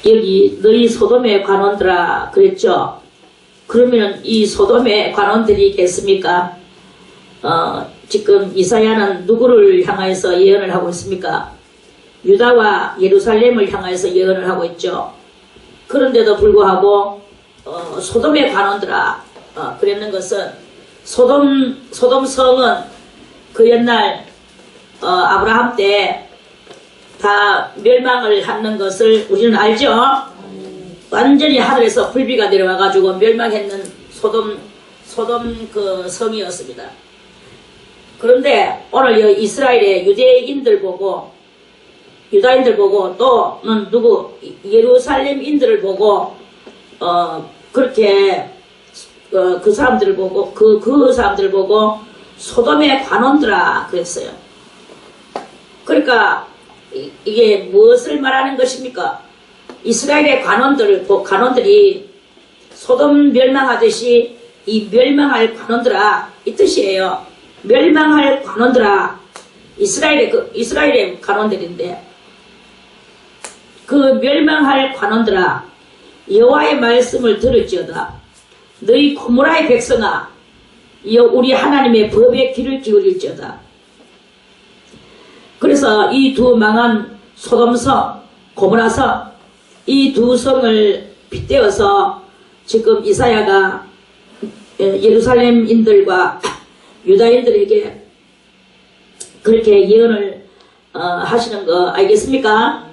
여기 너희 소돔의 관원들아 그랬죠. 그러면 이 소돔의 관원들이 겠습니까? 지금 이사야는 누구를 향하여서 예언을 하고 있습니까? 유다와 예루살렘을 향하여서 예언을 하고 있죠. 그런데도 불구하고 소돔의 관원들아 그랬는 것은 소돔 성은 그 옛날 아브라함 때 다 멸망을 하는 것을 우리는 알죠. 완전히 하늘에서 불비가 내려와 가지고 멸망했는 소돔 그 성이었습니다. 그런데 오늘 이스라엘의 유대인들 보고 유다인들 보고 또는 누구 예루살렘인들을 보고 그렇게 그 사람들을 보고 그 사람들을 보고 소돔의 관원들아 그랬어요. 그러니까 이게 무엇을 말하는 것입니까? 이스라엘의 관원들이 소돔 멸망하듯이 이 멸망할 관원들아 이 뜻이에요. 멸망할 관원들아 이스라엘의 관원들인데 그 멸망할 관원들아 여호와의 말씀을 들을지어다. 너희 고모라의 백성아 우리 하나님의 법에 귀를 기울일지어다. 그래서 이 두 망한 소돔성, 고모라성 이 두 성을 빗대어서 지금 이사야가 예루살렘인들과 유다인들에게 그렇게 예언을 하시는 거 알겠습니까?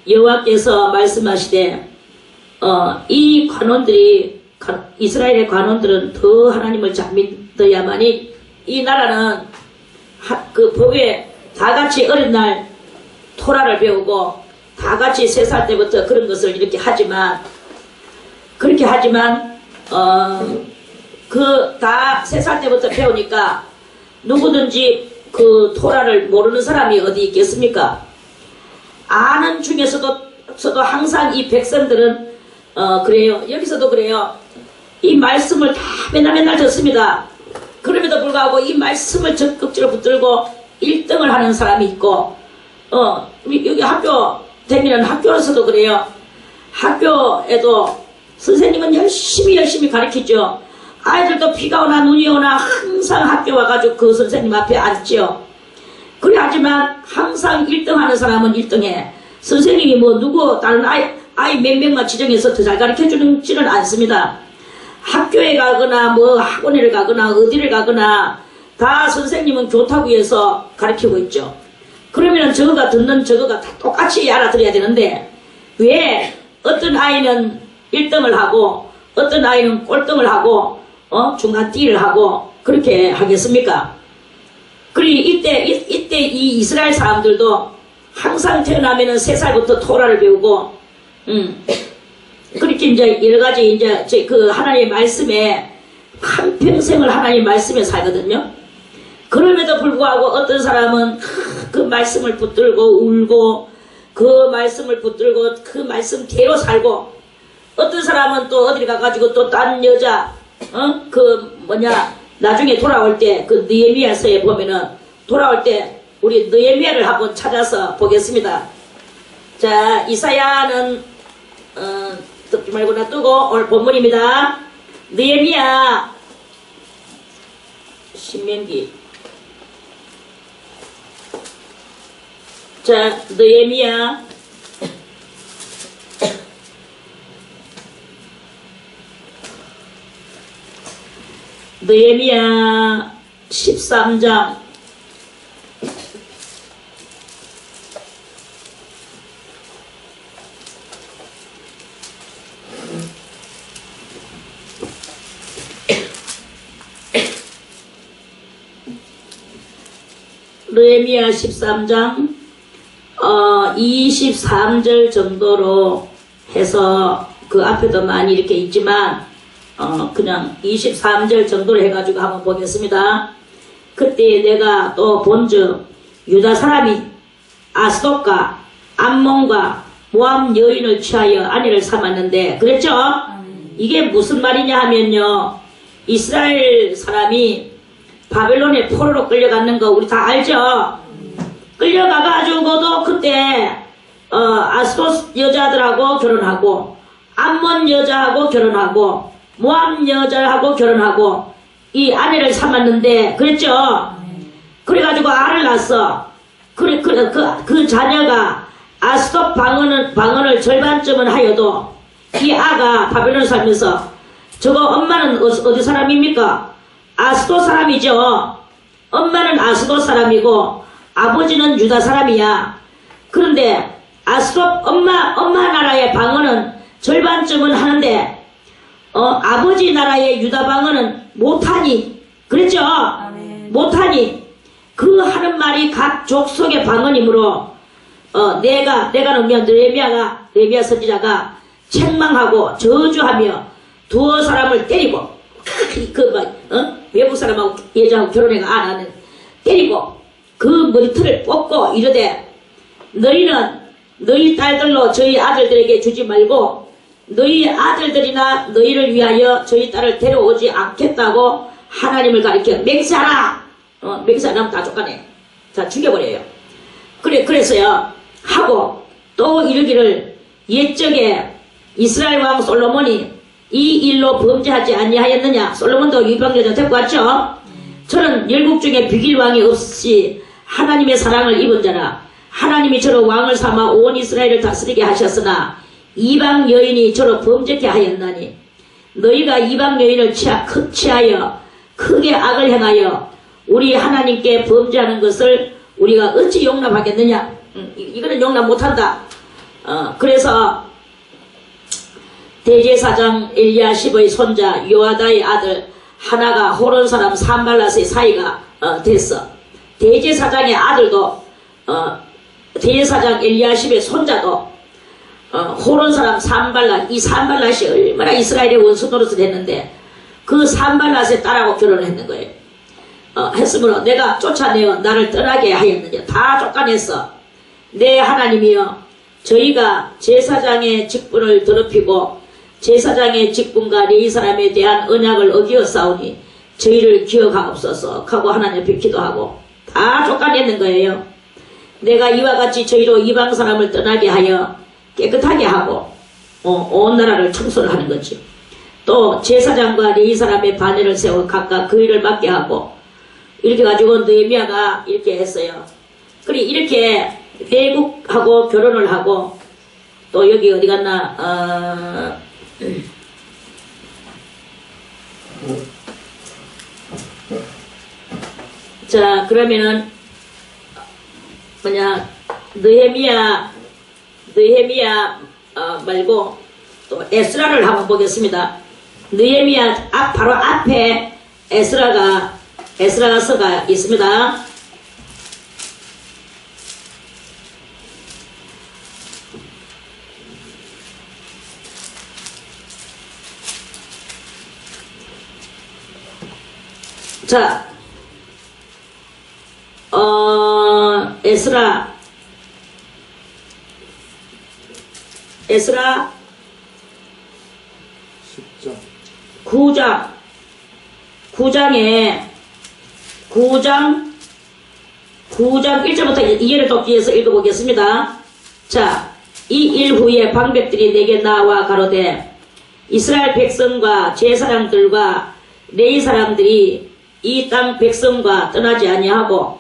여호와께서 말씀하시되 이 관원들이 이스라엘의 관원들은 더 하나님을 잘 믿어야만이 이 나라는 그 법에 다같이 어린 날 토라를 배우고 다같이 3살 때부터 그런 것을 이렇게 하지만 그 다 3살 때부터 배우니까 누구든지 그 토라를 모르는 사람이 어디 있겠습니까? 아는 중에서도 항상 이 백성들은 그래요. 여기서도 그래요. 이 말씀을 다 맨날 듣습니다. 그럼에도 불구하고 이 말씀을 적극적으로 붙들고 1등을 하는 사람이 있고 여기 학교 다니는 학교에서도 그래요. 학교에도 선생님은 열심히 가르치죠. 아이들도 비가 오나 눈이 오나 항상 학교 와가지고 그 선생님 앞에 앉죠. 그래 하지만 항상 1등 하는 사람은 1등해. 선생님이 뭐 누구 다른 아이 몇 명만 지정해서 더 잘 가르쳐주지는 않습니다. 학교에 가거나 뭐 학원에 가거나 어디를 가거나 다 선생님은 좋다고 해서 가르치고 있죠. 그러면 저거가 듣는 저거가 다 똑같이 알아들어야 되는데 왜 어떤 아이는 1등을 하고 어떤 아이는 꼴등을 하고 중간 D를 하고 그렇게 하겠습니까? 그리고 이때 이 이스라엘 사람들도 항상 태어나면은 3살부터 토라를 배우고 그렇게 이제 여러가지 이제 그 하나님의 말씀에 한평생을 하나님의 말씀에 살거든요. 그럼에도 불구하고 어떤 사람은 그 말씀을 붙들고 울고 그 말씀을 붙들고 그 말씀대로 살고 어떤 사람은 또 어디를 가가지고 또 딴 여자 나중에 돌아올 때 그 느헤미야서에 보면은 돌아올 때 우리 느헤미야를 한번 찾아서 보겠습니다. 자, 이사야는 듣지 말고 놔두고 오늘 본문입니다. 느헤미야 신명기. 자, 느헤미야 느헤미야 13장 느헤미야 13장 23절 정도로 해서 그 앞에도 많이 이렇게 있지만 그냥 23절 정도로 해가지고 한번 보겠습니다. 그때 내가 또 본즉 유다 사람이 아스돗과 암몬과 모압 여인을 취하여 아내를 삼았는데 그랬죠? 이게 무슨 말이냐 하면요, 이스라엘 사람이 바벨론의 포로로 끌려갔는 거 우리 다 알죠? 끌려가가지고도 그때 아스돗 여자들하고 결혼하고 암몬 여자하고 결혼하고 모압 여자하고 결혼하고 이 아내를 삼았는데 그랬죠? 그래가지고 알을 낳았어. 그 자녀가 아스돗 방언을 절반쯤은 하여도 이 아가 바벨론 살면서 저거 엄마는 어디 사람입니까? 아스돗 사람이죠. 엄마는 아스돗 사람이고 아버지는 유다 사람이야. 그런데 아스돗 엄마 나라의 방언은 절반쯤은 하는데 아버지 나라의 유다 방언은 못하니. 그랬죠? 못하니. 그 하는 말이 각 족속의 방언이므로 내가 놓으면 느헤미야 선지자가 책망하고 저주하며 두어 사람을 때리고 외국 사람하고 여자하고 결혼해가 안 하는 때리고 그 머리털을 뽑고 이르되 너희는 너희 딸들로 저희 아들들에게 주지 말고 너희 아들들이나 너희를 위하여 저희 딸을 데려오지 않겠다고 하나님을 가리켜 맹세하라. 맹세 안 하면 다 쫓아내. 다 죽여버려요. 그래서요 하고 또 이르기를 옛적에 이스라엘 왕 솔로몬이 이 일로 범죄하지 아니하였느냐. 솔로몬도 이방 여자 데리고 왔죠. 저는 열국 중에 비길 왕이 없이 하나님의 사랑을 입은 자라. 하나님이 저로 왕을 삼아 온 이스라엘을 다스리게 하셨으나 이방 여인이 저로 범죄케 하였나니 너희가 이방 여인을 취하여 크게 악을 행하여 우리 하나님께 범죄하는 것을 우리가 어찌 용납하겠느냐. 이거는 용납 못한다. 그래서 대제사장 엘리야십의 손자 요아다의 아들 하나가 호론 사람 산발랏의 사이가 됐어. 대제사장의 아들도 대제사장 엘리야십의 손자도 호론 사람 산발랏. 이 산발랏이 얼마나 이스라엘의 원수 노릇을 했는데 그 산발랏의 딸하고 결혼을 했는 거예요. 했으므로 내가 쫓아내어 나를 떠나게 하였느냐. 다 쫓아냈어. 내 하나님이여 저희가 제사장의 직분을 더럽히고 제사장의 직분과 레위 사람에 대한 언약을 어기었사오니 저희를 기억하옵소서 하고 하나님 앞에 기도하고 다 쫓아냈는 거예요. 내가 이와 같이 저희로 이방 사람을 떠나게 하여 깨끗하게 하고 온 나라를 청소를 하는 거지. 또 제사장과 레위 사람의 반열을 세워 각각 그 일을 맡게 하고 이렇게 가지고 느헤미야가 이렇게 했어요. 그래 이렇게 외국하고 결혼을 하고 또 여기 어디 갔나 자 그러면은 뭐냐 느헤미야 말고 또 에스라를 한번 보겠습니다. 느헤미야 바로 앞에 에스라서가 있습니다. 자, 에스라 10장 9장 1절부터 2절을 돕기위해서 읽어보겠습니다. 자, 이 일 후에 방백들이 내게 나와 가로되 이스라엘 백성과 제사장들과 레위 사람들이 이 땅 백성과 떠나지 아니하고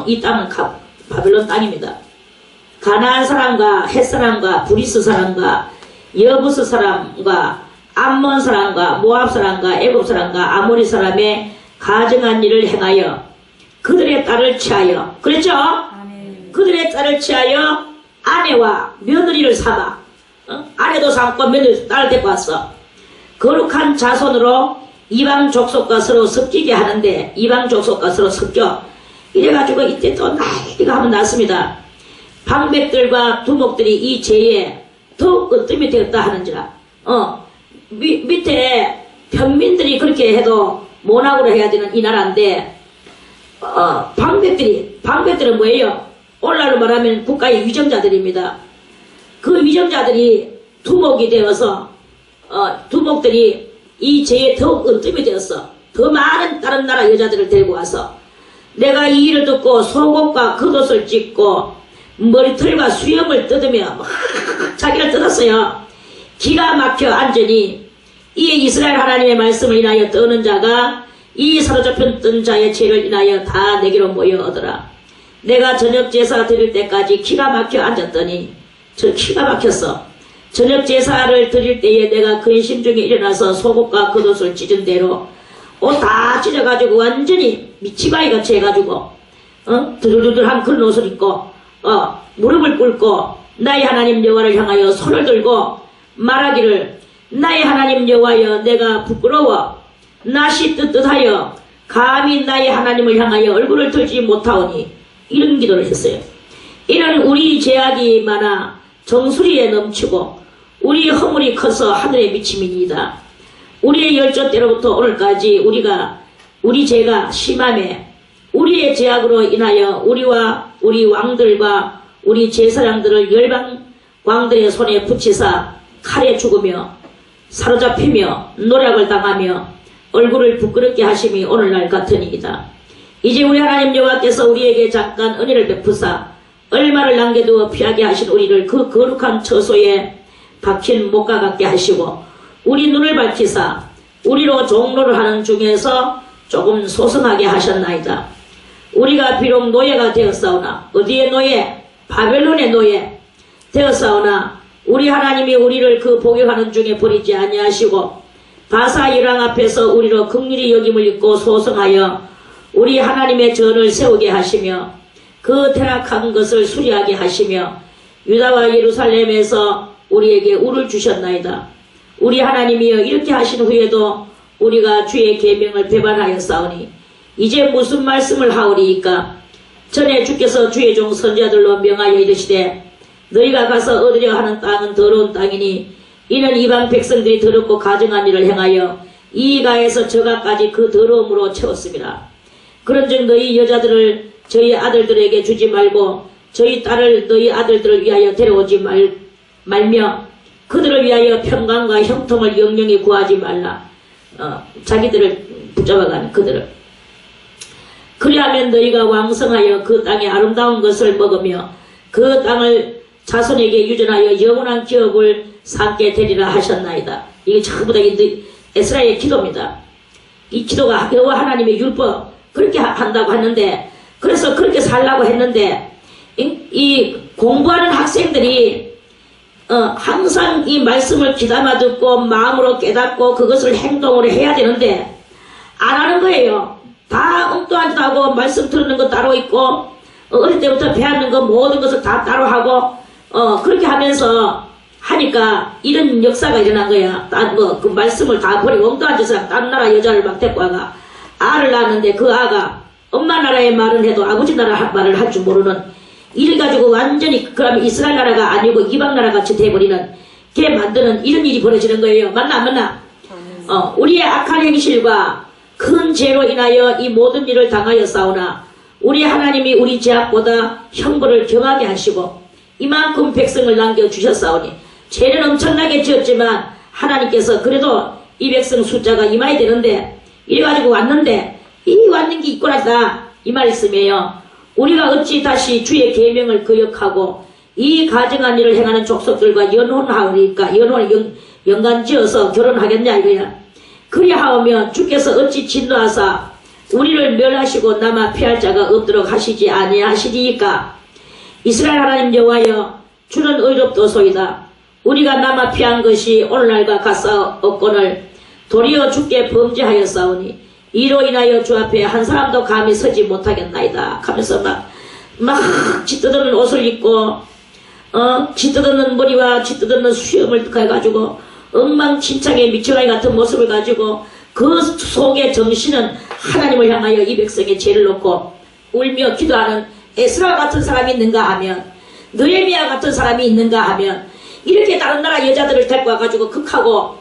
이 땅은 바벨론 땅입니다. 가나안 사람과 헷 사람과 브리스 사람과 여부스 사람과 암몬 사람과 모압 사람과 애굽 사람과 아모리 사람의 가증한 일을 행하여 그들의 딸을 취하여 그랬죠? 그들의 딸을 취하여 아내와 며느리를 삼아 아내도 삼고 며느리 딸을 데리고 왔어. 거룩한 자손으로 이방 족속과 서로 섞이게 하는데 이방 족속과 서로 섞여 이래가지고 이때 또 난리가 한번 났습니다. 방백들과 두목들이 이 죄에 더욱 으뜸이 되었다 하는지라. 밑에 평민들이 그렇게 해도 모락으로 해야 되는 이 나라인데 방백들은 뭐예요? 오늘날로 말하면 국가의 위정자들입니다. 그 위정자들이 두목이 되어서 두목들이 이 죄에 더욱 으뜸이 되었어. 더 많은 다른 나라 여자들을 데리고 와서 내가 이 일을 듣고 속옷과 겉옷을 찢고 머리털과 수염을 뜯으며 막 자기를 뜯었어요. 기가 막혀 앉으니 이 이스라엘 하나님의 말씀을 인하여 떠는 자가 이 사로잡혔던 자의 죄를 인하여 다 내게로 모여오더라. 내가 저녁 제사 드릴 때까지 기가 막혀 앉았더니 저 기가 막혔어. 저녁 제사를 드릴 때에 내가 근심 중에 일어나서 속옷과 겉옷을 찢은 대로 옷 다 찢어가지고 완전히 미치바이 같이 해가지고 드들드들한 그런 옷을 입고 무릎을 꿇고 나의 하나님 여호와를 향하여 손을 들고 말하기를 나의 하나님 여호와여 내가 부끄러워 낯이 뜨뜻하여 감히 나의 하나님을 향하여 얼굴을 들지 못하오니 이런 기도를 했어요. 이는 우리 죄악이 많아 정수리에 넘치고 우리의 허물이 커서 하늘에 미침이니이다. 우리의 열조 때로부터 오늘까지 우리 죄가 심함에 우리의 죄악으로 인하여 우리와 우리 왕들과 우리 제사장들을 열방 왕들의 손에 붙이사 칼에 죽으며 사로잡히며 노략을 당하며 얼굴을 부끄럽게 하심이 오늘날 같으니이다. 이제 우리 하나님 여호와께서 우리에게 잠깐 은혜를 베푸사 얼마를 남겨두어 피하게 하신 우리를 그 거룩한 처소에 박힌 목과 같게 하시고 우리 눈을 밝히사 우리로 종로를 하는 중에서 조금 소성하게 하셨나이다. 우리가 비록 노예가 되었사오나 어디의 노예? 바벨론의 노예 되었사오나 우리 하나님이 우리를 그 복역하는 중에 버리지 아니하시고 바사 유랑 앞에서 우리로 긍휼히 여김을 입고 소성하여 우리 하나님의 전을 세우게 하시며 그 퇴락한 것을 수리하게 하시며 유다와 예루살렘에서 우리에게 우를 주셨나이다. 우리 하나님이여 이렇게 하신 후에도 우리가 주의 계명을 배반하였사오니 이제 무슨 말씀을 하오리이까? 전에 주께서 주의 종 선지자들로 명하여 이르시되 너희가 가서 얻으려 하는 땅은 더러운 땅이니 이는 이방 백성들이 더럽고 가증한 일을 행하여 이가에서 저가까지 그 더러움으로 채웠습니다. 그런즉 너희 여자들을 저희 아들들에게 주지 말고 저희 딸을 너희 아들들을 위하여 데려오지 말며 그들을 위하여 평강과 형통을 영영히 구하지 말라. 자기들을 붙잡아가는 그들을. 그리하면 너희가 왕성하여 그 땅의 아름다운 것을 먹으며 그 땅을 자손에게 유전하여 영원한 기업을 삼게 되리라 하셨나이다. 이게 전부 다 에스라의 기도입니다. 이 기도가 여호와 하나님의 율법 그렇게 한다고 하는데 그래서 그렇게 살라고 했는데 이 공부하는 학생들이 항상 이 말씀을 귀담아 듣고 마음으로 깨닫고 그것을 행동으로 해야 되는데 안 하는 거예요. 다 엉뚱한 짓 하고 말씀 들었는 거 따로 있고 어릴 때부터 배웠는 거 모든 것을 다 따로 하고 그렇게 하면서 하니까 이런 역사가 일어난 거야. 그 말씀을 다 버리고 엉뚱한 짓을 다른 나라 여자를 막 데리고 와가 알을 낳았는데 그 아가 엄마 나라의 말은 해도 아버지 나라 말을 할 줄 모르는 이를 가지고 완전히 그러면 이스라엘 나라가 아니고 이방 나라 같이 돼버리는 걔 만드는 이런 일이 벌어지는 거예요. 맞나 안 맞나? 우리의 악한 행실과 큰 죄로 인하여 이 모든 일을 당하였사오나 우리 하나님이 우리 죄악보다 형벌을 경하게 하시고 이만큼 백성을 남겨주셨사오니 죄는 엄청나게 지었지만 하나님께서 그래도 이 백성 숫자가 이마에 되는데 이래가지고 왔는데 이 왔는 게 있고 나다 이 말씀이에요. 우리가 어찌 다시 주의 계명을 거역하고 이 가증한 일을 행하는 족속들과 연혼하오리까 연관지어서 결혼하겠냐 이거야. 그리하오면 주께서 어찌 진노하사 우리를 멸하시고 남아 피할 자가 없도록 하시지 아니하시리이까. 이스라엘 하나님 여호와여 주는 의롭도소이다. 우리가 남아 피한 것이 오늘날과 같사옵거늘 도리어 주께 범죄하였사오니 이로 인하여 주 앞에 한 사람도 감히 서지 못하겠나이다 하면서 막 짙어드는 옷을 입고 짙어드는 머리와 짙어드는 수염을 해가지고 엉망진창의 미쳐가이 같은 모습을 가지고 그 속에 정신은 하나님을 향하여 이 백성의 죄를 놓고 울며 기도하는 에스라 같은 사람이 있는가 하면 느헤미야 같은 사람이 있는가 하면 이렇게 다른 나라 여자들을 데리고 와가지고 극하고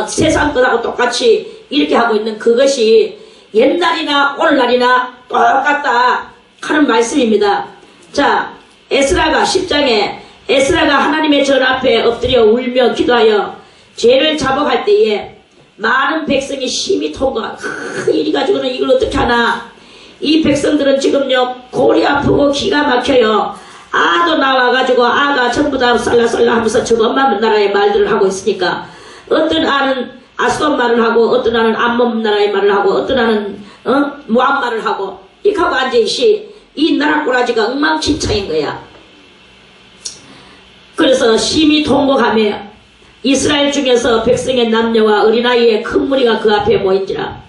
세상 것하고 똑같이 이렇게 하고 있는 그것이 옛날이나 오늘날이나 똑같다 하는 말씀입니다. 자, 에스라가 10장에 에스라가 하나님의 전 앞에 엎드려 울며 기도하여 죄를 자복할 때에 많은 백성이 심히 통과. 이리 가지고는 이걸 어떻게 하나. 이 백성들은 지금요 골이 아프고 기가 막혀요. 아도 나와가지고 아가 전부 다 쌀라쌀라 하면서 저 엄마 나라의 말들을 하고 있으니까 어떤 아는 아스돈 말을 하고 어떤 아는 암몬 나라의 말을 하고 어떤 아는 모압 말을 하고 이렇게 하고 앉아있이 이 나라 꼬라지가 엉망진창인 거야. 그래서 심히 통곡하며 이스라엘 중에서 백성의 남녀와 어린아이의 큰 무리가 그 앞에 모인지라.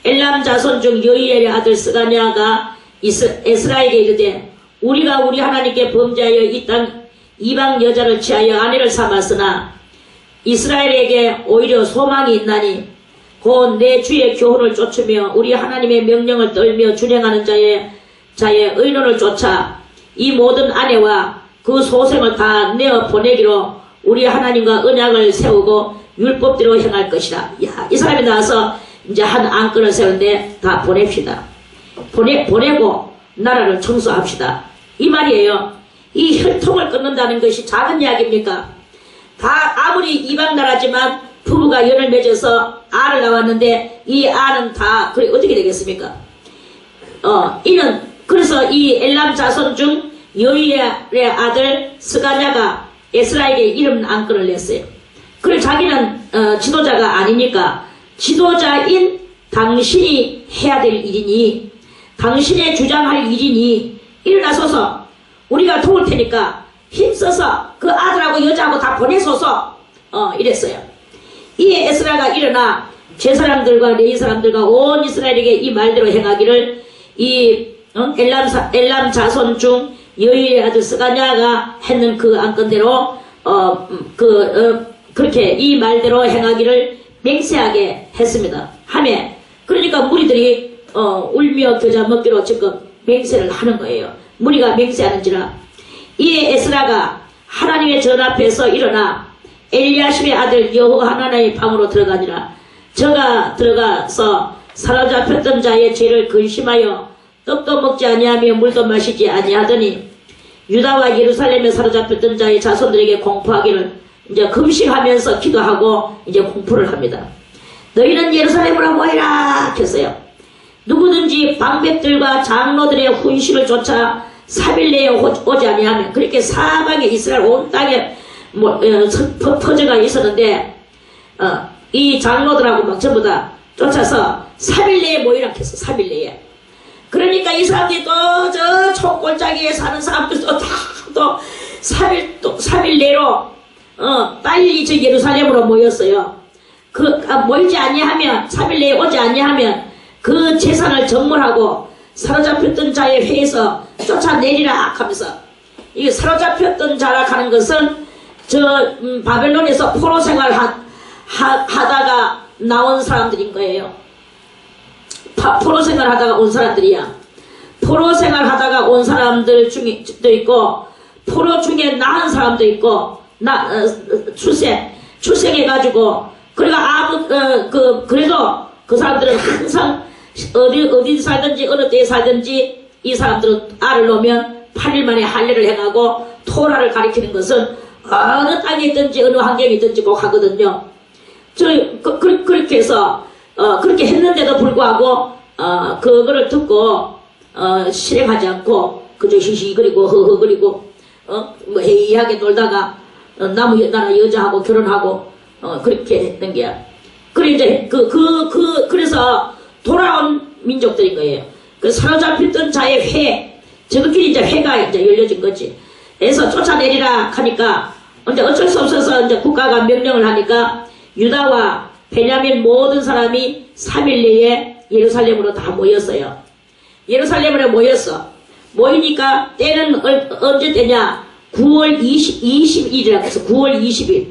엘람 자손 중 여이엘의 아들 스가냐가 에스라에게 이르되 우리가 우리 하나님께 범죄하여 이 땅 이방 여자를 취하여 아내를 삼았으나 이스라엘에게 오히려 소망이 있나니 곧 내 주의 교훈을 쫓으며 우리 하나님의 명령을 떨며 준행하는 자의 의논을 쫓아 이 모든 아내와 그 소생을 다 내어 보내기로 우리 하나님과 언약을 세우고 율법대로 행할 것이라. 야, 이 사람이 나와서 이제 한 안건을 세우는데 다 보냅시다. 보내고 나라를 청소합시다. 이 말이에요. 이 혈통을 끊는다는 것이 작은 이야기입니까? 다 아무리 이방 나라지만 부부가 연을 맺어서 알을 낳았는데 이 알은 다 그래 어떻게 되겠습니까? 이는 그래서 이 엘람 자손 중 여이엘의 아들 스가냐가 에스라에게 이름 안건을 냈어요. 그래 자기는 지도자가 아니니까 지도자인 당신이 해야 될 일이니 당신의 주장할 일이니 일어나서서 우리가 도울 테니까 힘써서 그 아들하고 여자하고 다 보내소서 이랬어요. 이에 에스라가 일어나 제 사람들과 레위 사람들과 온 이스라엘에게 이 말대로 행하기를 이 엘람 자손 중 여이의 아들 스가냐가 했는 그 안건대로 그렇게 이 말대로 행하기를 맹세하게 했습니다. 하매 그러니까 무리들이 울며 겨자 먹기로 지금 맹세를 하는 거예요. 무리가 맹세하는지라. 이에 에스라가 하나님의 전 앞에서 일어나 엘리야십의 아들 여호하나나의 방으로 들어가니라. 저가 들어가서 사로잡혔던 자의 죄를 근심하여 떡도 먹지 아니하며 물도 마시지 아니하더니 유다와 예루살렘에 사로잡혔던 자의 자손들에게 공포하기를 이제 금식하면서 기도하고 이제 공포를 합니다. 너희는 예루살렘으로 모이라 했어요. 누구든지 방백들과 장로들의 훈시를 쫓아 3일 내에 오지 아니하면 그렇게 사방에 이스라엘 온 땅에 퍼져가 있었는데 이 장로들하고 막 전부 다 쫓아서 3일 내에 모이라 했어. 3일 내에. 그러니까 이 사람들이 또 저 총골짜기에 사는 사람들도 또 3일 내로 빨리 저 예루살렘으로 모였어요. 모이지 아니하면 3일 내에 오지 아니하면 그 재산을 정물하고 사로잡혔던 자의 회에서 쫓아내리라 하면서 이게 사로잡혔던 자라 하는 것은 저 바벨론에서 포로 생활 하다가 나온 사람들인 거예요. 포로 생활 하다가 온 사람들이야. 포로 생활 하다가 온 사람들 중에도 있고 포로 중에 낳은 사람도 있고 출생해가지고 그러니까 그래도 그 사람들은 항상 어디 살든지 어느 때에 살든지 이 사람들은 알을 놓으면 8일 만에 할례를 행하고 토라를 가리키는 것은 어느 땅에 있든지 어느 환경에 있든지 꼭 하거든요. 그렇게 해서 그렇게 했는데도 불구하고 그거를 듣고 실행하지 않고 그저 히히거리고 허허거리고 뭐 해이하게 놀다가 나라 여자하고 결혼하고 그렇게 했던 게야. 그래 이제 그래서 돌아온 민족들인 거예요. 그래서 사로잡혔던 자의 회, 저것끼리 이제 회가 이제 열려진 거지. 그래서 쫓아내리라 하니까 이제 어쩔 수 없어서 이제 국가가 명령을 하니까 유다와 베냐민 모든 사람이 3일 내에 예루살렘으로 다 모였어요. 예루살렘으로 모였어. 모이니까 때는 언제 때냐? 9월 20일이라고 해서 9월 20일.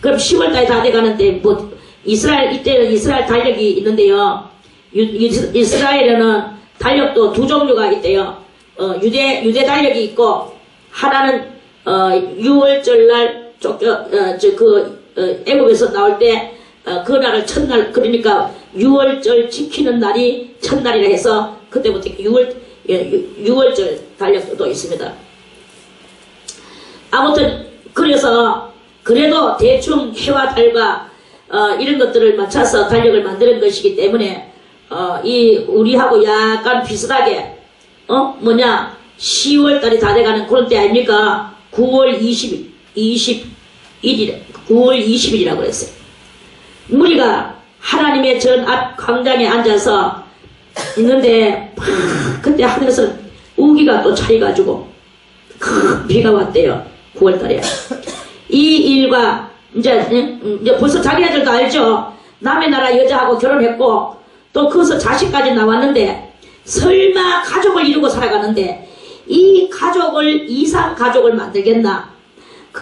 그럼 10월까지 다 돼가는데 뭐 이때는 이스라엘 달력이 있는데요. 이스라엘에는 달력도 두 종류가 있대요. 유대 달력이 있고 하나는 6월절날 애굽에서 나올 때 그날을 첫날 그러니까 6월절 지키는 날이 첫날이라 해서 그때부터 6월절 달력도 있습니다. 아무튼 그래서 그래도 대충 해와 달과 이런 것들을 맞춰서 달력을 만드는 것이기 때문에 이 우리하고 약간 비슷하게 10월 달이 다 돼가는 그런 때 아닙니까? 9월 21일 9월 20일이라고 그랬어요. 우리가 하나님의 전 앞 광장에 앉아서 있는데 그때 하늘에서 우기가 또 차려가지고 큰 비가 왔대요. 9월 달에. 이 일과 이제 벌써 자기네들도 알죠. 남의 나라 여자하고 결혼했고 또 거기서 자식까지 나왔는데 설마 가족을 이루고 살아가는데 이 가족을 이상 가족을 만들겠나?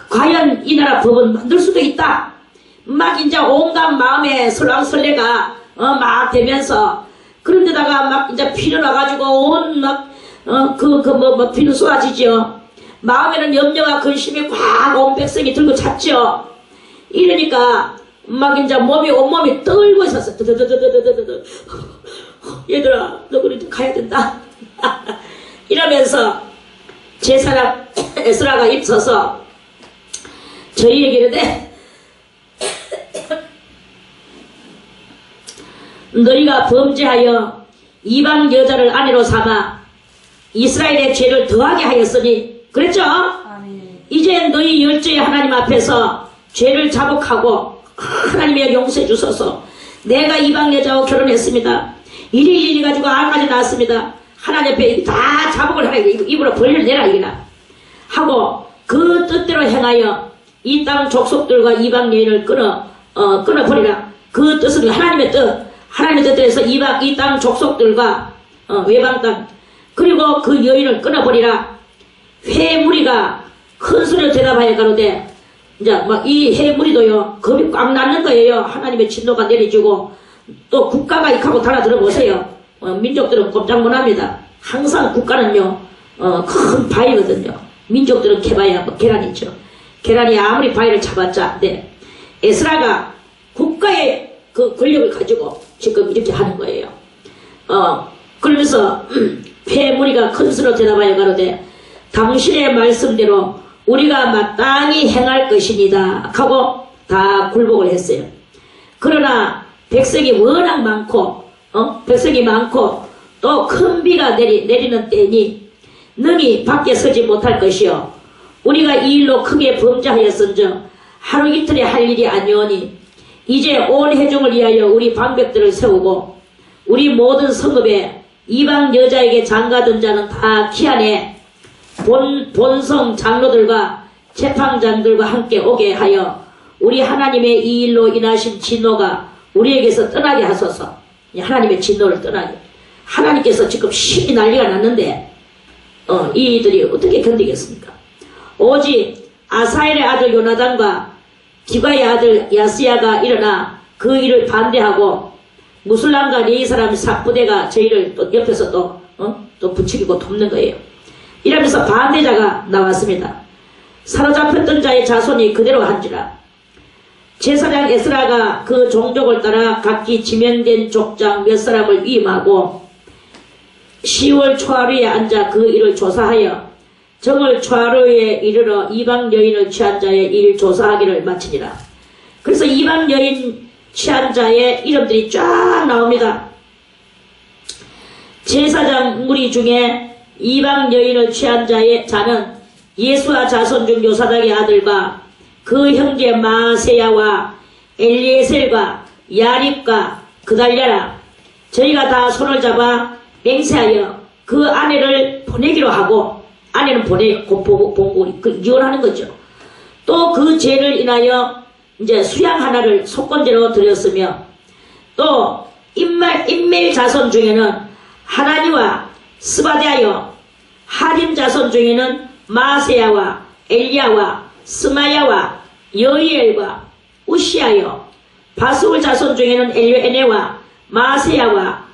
과연 이 나라 법은 만들 수도 있다. 막 이제 온갖 마음에 설왕설래가 막 되면서 그런데다가 막 이제 피를 나가지고 온 막 피는 쏟아지죠. 마음에는 염려와 근심이 꽉 온 백성이 들고 찼죠. 이러니까 막 이제 온몸이 떨고 있었어. 얘들아, 너 우리 가야 된다. 이러면서 제사장 에스라가 입서서 저희에게 이르되 너희가 범죄하여 이방 여자를 아내로 삼아 이스라엘의 죄를 더하게 하였으니 그랬죠? 이제 너희 열조의 하나님 앞에서 죄를 자복하고 하나님의 용서해 주소서. 내가 이방 여자와 결혼했습니다. 이리 가지고 아까지 낳았습니다. 하나님 앞에 다 자복을 하라. 입으로 벌려를 내라 이거나 하고 그 뜻대로 행하여 이 땅 족속들과 이방 여인을 끊어버리라. 그 뜻은 하나님의 뜻에서 이 땅 족속들과 외방 땅 그리고 그 여인을 끊어버리라. 회무리가 큰 소리로 대답하여 가로되 이제 막 이 해무리도요 겁이 꽉 나는 거예요. 하나님의 진노가 내려지고 또 국가가 익하고 달아들어 보세요. 민족들은 꼼짝 못합니다. 항상 국가는요 큰 바위거든요. 민족들은 개바야 계란이죠. 계란이 아무리 바위를 잡았자 에스라가 국가의 그 권력을 가지고 지금 이렇게 하는 거예요. 그러면서 회무리가 큰 소리로 대답하여 가로되 당신의 말씀대로 우리가 마땅히 행할 것이니다 하고 다 굴복을 했어요. 그러나 백성이 워낙 많고 또 큰 비가 내리는 때니 능히 밖에 서지 못할 것이요 우리가 이 일로 크게 범죄하였은즉 하루 이틀에 할 일이 아니오니 이제 온 회중을 위하여 우리 방백들을 세우고 우리 모든 성읍에 이방 여자에게 장가든 자는 다 키안에 본성 장로들과 재판장들과 함께 오게 하여 우리 하나님의 이 일로 인하신 진노가 우리에게서 떠나게 하소서. 하나님의 진노를 떠나게. 하나님께서 지금 심히 난리가 났는데 이들이 어떻게 견디겠습니까? 오직 아사엘의 아들 요나단과 기과의 아들 야스야가 일어나 그 일을 반대하고 무술람과 레위 사람 삽부대가 저희를 또 옆에서 또 부추기고 돕는 거예요. 이러면서 반대자가 나왔습니다. 사로잡혔던 자의 자손이 그대로 한지라. 제사장 에스라가 그 종족을 따라 각기 지명된 족장 몇 사람을 위임하고 10월 초하루에 앉아 그 일을 조사하여 정월 초하루에 이르러 이방 여인을 취한 자의 일 조사하기를 마치니라. 그래서 이방 여인 취한 자의 이름들이 쫙 나옵니다. 제사장 무리 중에 이방 여인을 취한 자는 예수와 자손 중 요사닥의 아들과 그 형제 마세야와 엘리에셀과 야립과 그달랴라. 저희가 다 손을 잡아 맹세하여 그 아내를 보내기로 하고 아내는 보내고 이혼하는 거죠. 또 그 죄를 인하여 이제 수양 하나를 속건제로 드렸으며 또 인멜 자손 중에는 하나니와 스바데하여 하림 자손 중에는 마세야와 엘리야와 스마야와 여이엘과 우시아여 바스울 자손 중에는 엘리에네와 마세야와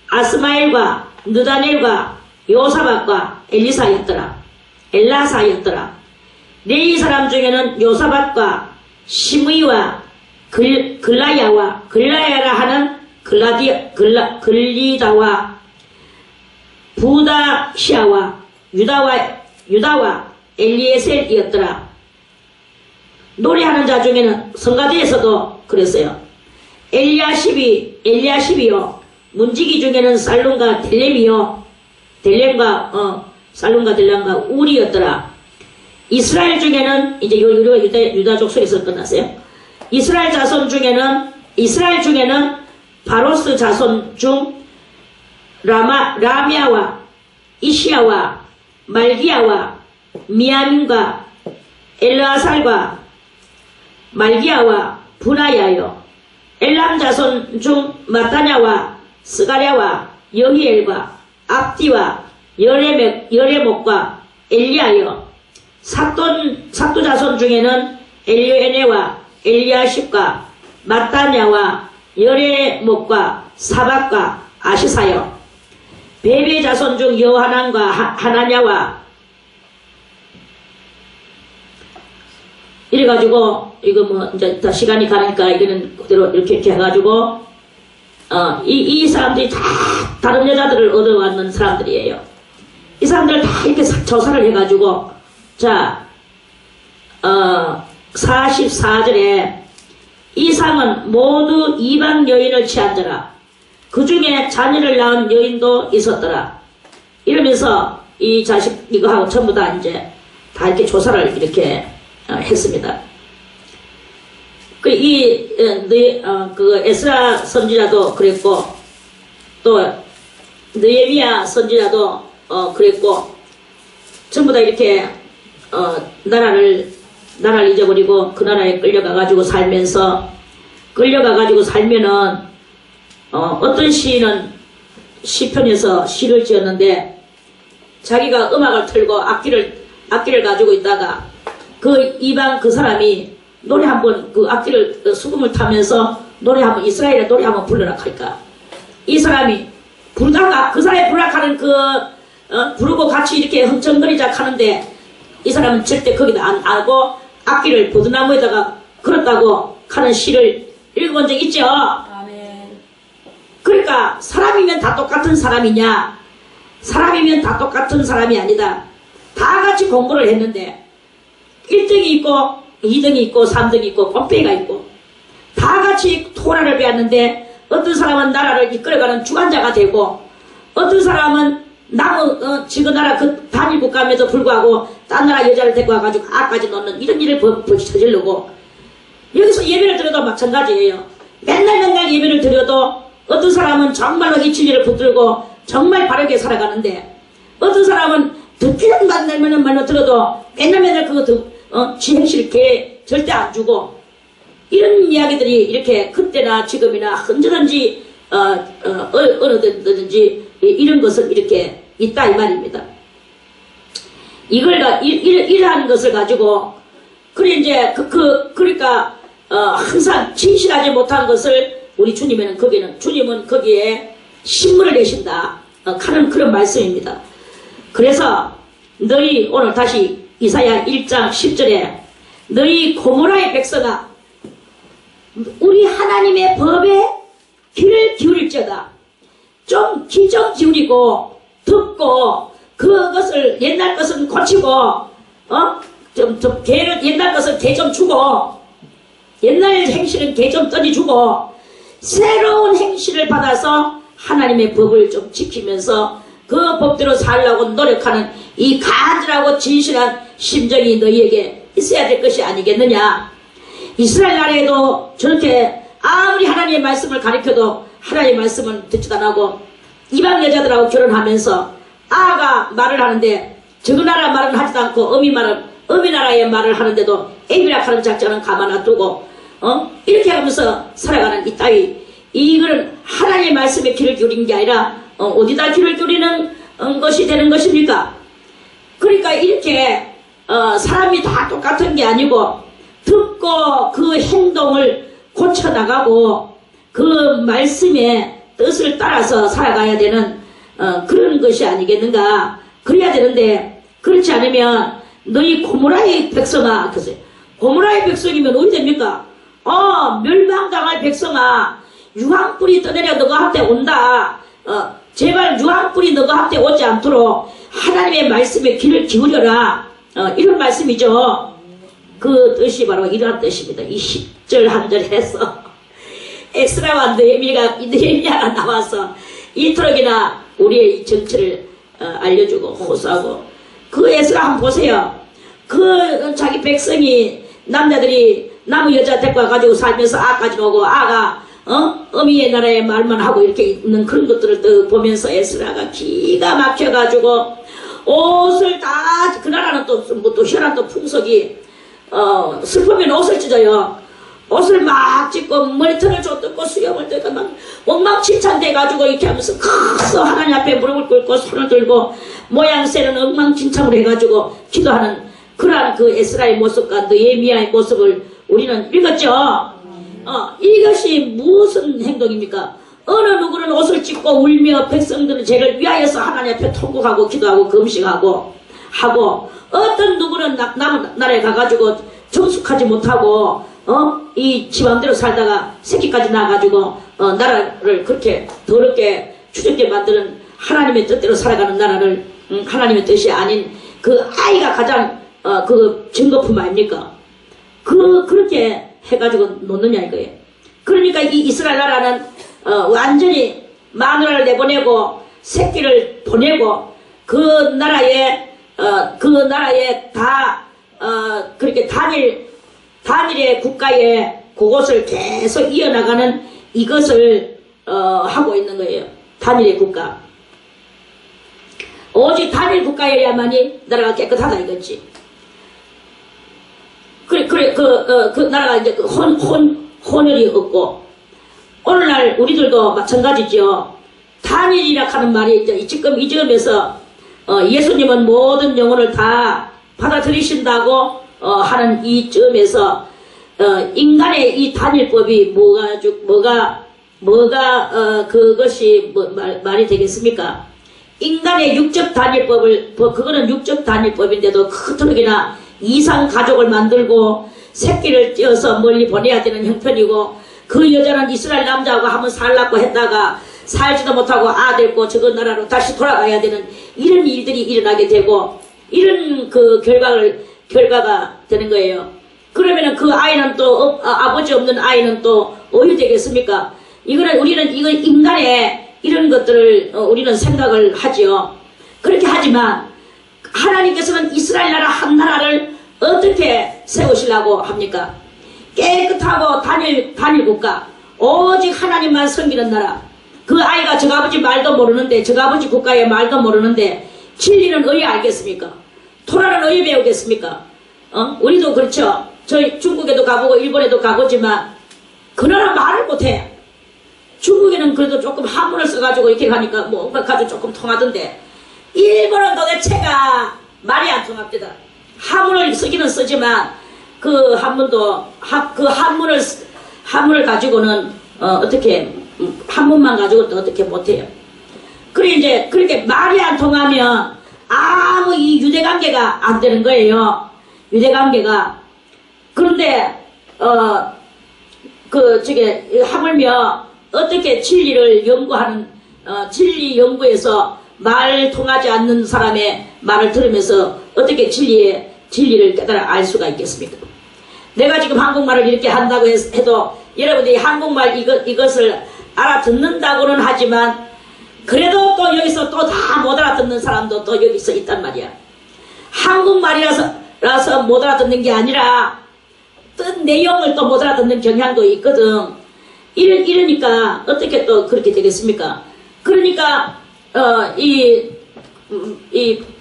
아스마엘과 느다넬과 요사밧과 엘라사였더라. 레위 사람 중에는 요사밧과 시므이와 글라야라 하는 글리다와 부다시아와 유다와 엘리에셀이었더라. 노래하는 자 중에는 성가대에서도 그랬어요. 엘리야십이요. 문지기 중에는 살룸과 델렘이요. 살룸과 델렘과 우리였더라. 이스라엘 중에는 이제 유다족 속에서 끝났어요. 이스라엘 중에는 바로스 자손 중 라미아와 이시야와 말기야와 미야민과 엘르아살과 말기야와 분하야요. 엘람 자손 중 마타냐와 스가랴와 여히엘과 압디와 여레목과 엘리야요. 삭도 자손 중에는 엘리에네와 엘리야십과 마타냐와 여레목과 사박과 아시사요. 베베 자손 중 여하난과 하나냐와 이래가지고 이거 뭐 이제 다 시간이 가니까 이거는 그대로 이렇게 해가지고 이 사람들이 다 다른 여자들을 얻어왔는 사람들이에요. 이 사람들 다 이렇게 조사를 해가지고 자 44절에 이상은 모두 이방 여인을 취한 자라. 그 중에 자녀를 낳은 여인도 있었더라. 이러면서 이 자식 이거하고 전부 다 이제 다 이렇게 조사를 이렇게 했습니다. 그 에스라 선지자도 그랬고 또 느헤미야 선지자도 그랬고 전부 다 이렇게 나라를 잊어버리고 그 나라에 끌려가가지고 살면은 어떤 시인은 시편에서 시를 지었는데 자기가 음악을 틀고 악기를 가지고 있다가 그 이방 그 사람이 노래 한번 그 악기를 수금을 타면서 이스라엘의 노래 한번 불러라 하니까 이 사람이 부르다가 그 사람이 부락하는 부르고 같이 이렇게 흥청거리자 하는데 이 사람은 절대 거기다 안 하고 악기를 보드나무에다가 걸었다고 하는 시를 읽어본 적 있죠? 아멘. 그러니까 사람이면 다 똑같은 사람이냐? 사람이면 다 똑같은 사람이 아니다. 다 같이 공부를 했는데 1등이 있고 2등이 있고 3등이 있고 꼼빼기가 있고 다 같이 토라를 배웠는데 어떤 사람은 나라를 이끌어가는 주관자가 되고 어떤 사람은 지금 나라 그 단일 국가임에도 불구하고 딴 나라 여자를 데리고 와가지고 악까지 놓는 이런 일을 저지르고 여기서 예배를 드려도 마찬가지예요. 맨날 예배를 드려도 어떤 사람은 정말로 이 진리를 붙들고 정말 바르게 살아가는데 어떤 사람은 듣기는 만나면 말로 들어도 맨날 그거 지행실 절대 안 주고 이런 이야기들이 이렇게 그때나 지금이나 언제든지 어느든지 이런 것을 이렇게 있다 이 말입니다. 이러한 것을 가지고 그러니까 항상 진실하지 못한 것을 우리 주님은 거기에 신문을 내신다 하는 그런 말씀입니다. 그래서 너희 오늘 다시 이사야 1장 10절에 너희 고모라의 백성아 우리 하나님의 법에 귀를 기울일지어다. 좀 귀 좀 기울이고 듣고 그것을 옛날 것은 고치고 옛날 것은 개 좀 주고 옛날 행실은 개 좀 떠내주고 새로운 행실을 받아서 하나님의 법을 좀 지키면서 그 법대로 살려고 노력하는 이 간절하고 진실한 심정이 너희에게 있어야 될 것이 아니겠느냐. 이스라엘 나라에도 저렇게 아무리 하나님의 말씀을 가르쳐도 하나님의 말씀은 듣지도 안 하고 이방 여자들하고 결혼하면서 아가 말을 하는데 저그 나라 말은 하지도 않고 어미 나라의 말을 하는데도 애비라 하는 작전은 가만 놔두고 이렇게 하면서 살아가는 이 따위 이거는 하나님의 말씀에 귀를 기울인 게 아니라 어디다 귀를 기울이는 것이 되는 것입니까? 그러니까 이렇게 사람이 다 똑같은 게 아니고 듣고 그 행동을 고쳐나가고 그 말씀의 뜻을 따라서 살아가야 되는 그런 것이 아니겠는가. 그래야 되는데 그렇지 않으면 너희 고모라의 백성아, 고모라의 백성이면 어디 됩니까? 멸망당할 백성아, 유황불이 떠내려 너가 한테 온다. 제발 유황불이 너가 한테 오지 않도록 하나님의 말씀에 귀를 기울여라. 이런 말씀이죠. 그 뜻이 바로 이러한 뜻입니다. 이 10절 한 절 해서 엑스라와 느헤미야가 나와서 이토록이나 우리의 이 정체를 알려주고 호소하고 그 에스라 한번 보세요. 그 자기 백성이 남자들이 남의 여자 데리고 와가지고 살면서 아까지 오고 아가 어미의 나라의 말만 하고 이렇게 있는 그런 것들을 또 보면서 에스라가 기가 막혀가지고 옷을 다 그 나라는 또 희한한 또 풍속이 슬프면 옷을 찢어요. 옷을 막 찢고 머리털을 쫓고 수염을 뜯고 막 엉망진창돼가지고 이렇게 하면서 커서 하나님 앞에 무릎을 꿇고 손을 들고 모양새는 엉망진창으로 해가지고 기도하는 그러한 그 에스라의 모습과 느헤미야의 모습을 우리는 읽었죠. 이것이 무슨 행동입니까? 어느 누구는 옷을 찢고 울며 백성들은 죄를 위하여서 하나님 앞에 통곡하고 기도하고 금식하고 하고 어떤 누구는 남은 나라에 가가지고 정숙하지 못하고 이 지맘대로 살다가 새끼까지 나가지고 나라를 그렇게 더럽게 추접게 만드는 하나님의 뜻대로 살아가는 나라를 하나님의 뜻이 아닌 그 아이가 가장 그 증거품 아닙니까? 그렇게 해가지고 놓느냐 이거예요. 그러니까 이 이스라엘 나라는 완전히 마누라를 내보내고 새끼를 보내고 그 나라에 다 그렇게 단일의 국가에 그것을 계속 이어나가는 이것을 하고 있는 거예요. 단일의 국가. 오직 단일 국가여야만이 나라가 깨끗하다 이거지. 그 나라가 이제 혼혈이 없고, 오늘날 우리들도 마찬가지죠. 단일이라 하는 말이 이제 지금 이 점에서 예수님은 모든 영혼을 다 받아들이신다고 하는 이 점에서 인간의 이 단일법이 그것이 말이 되겠습니까? 인간의 육적 단일법을 그거는 육적 단일법인데도 그토록이나 이상 가족을 만들고 새끼를 떼어서 멀리 보내야 되는 형편이고, 그 여자는 이스라엘 남자하고 한번 살라고 했다가 살지도 못하고 아들고 저거 나라로 다시 돌아가야 되는 이런 일들이 일어나게 되고, 이런 그 결과가 되는 거예요. 그러면은 그 아이는 또 아버지 없는 아이는 또 어디 되겠습니까? 우리는 이거 인간의 이런 것들을 우리는 생각을 하지요. 그렇게 하지만 하나님께서는 이스라엘 나라 한 나라를 어떻게 세우시려고 합니까? 깨끗하고 단일 국가, 오직 하나님만 섬기는 나라. 그 아이가 저 아버지 말도 모르는데, 저 아버지 국가의 말도 모르는데 진리는 어디 알겠습니까? 토라는 어디 배우겠습니까? 우리도 그렇죠. 저희 중국에도 가보고 일본에도 가보지만 그 나라 말을 못해. 중국에는 그래도 조금 한문을 써가지고 이렇게 가니까 뭐 가지고 조금 통하던데, 일본은 도대체가 말이 안 통합니다. 한문을 쓰기는 쓰지만 그 한문도 그 한문을 가지고는 어떻게 한문만 가지고는 어떻게 못해요. 그래 이제 그렇게 말이 안 통하면 아무 이 유대관계가 안 되는 거예요. 유대관계가. 그런데 하물며 어떻게 진리를 연구하는 진리 연구에서 말 통하지 않는 사람의 말을 들으면서 어떻게 진리를 깨달아 알 수가 있겠습니까? 내가 지금 한국말을 이렇게 한다고 해도 여러분들이 한국말 이것을 알아듣는다고는 하지만 그래도 또 여기서 또 다 못 알아듣는 사람도 또 여기서 있단 말이야. 한국말이라서 못 알아듣는 게 아니라 뜻 내용을 또 못 알아듣는 경향도 있거든. 이러니까 어떻게 또 그렇게 되겠습니까? 그러니까 이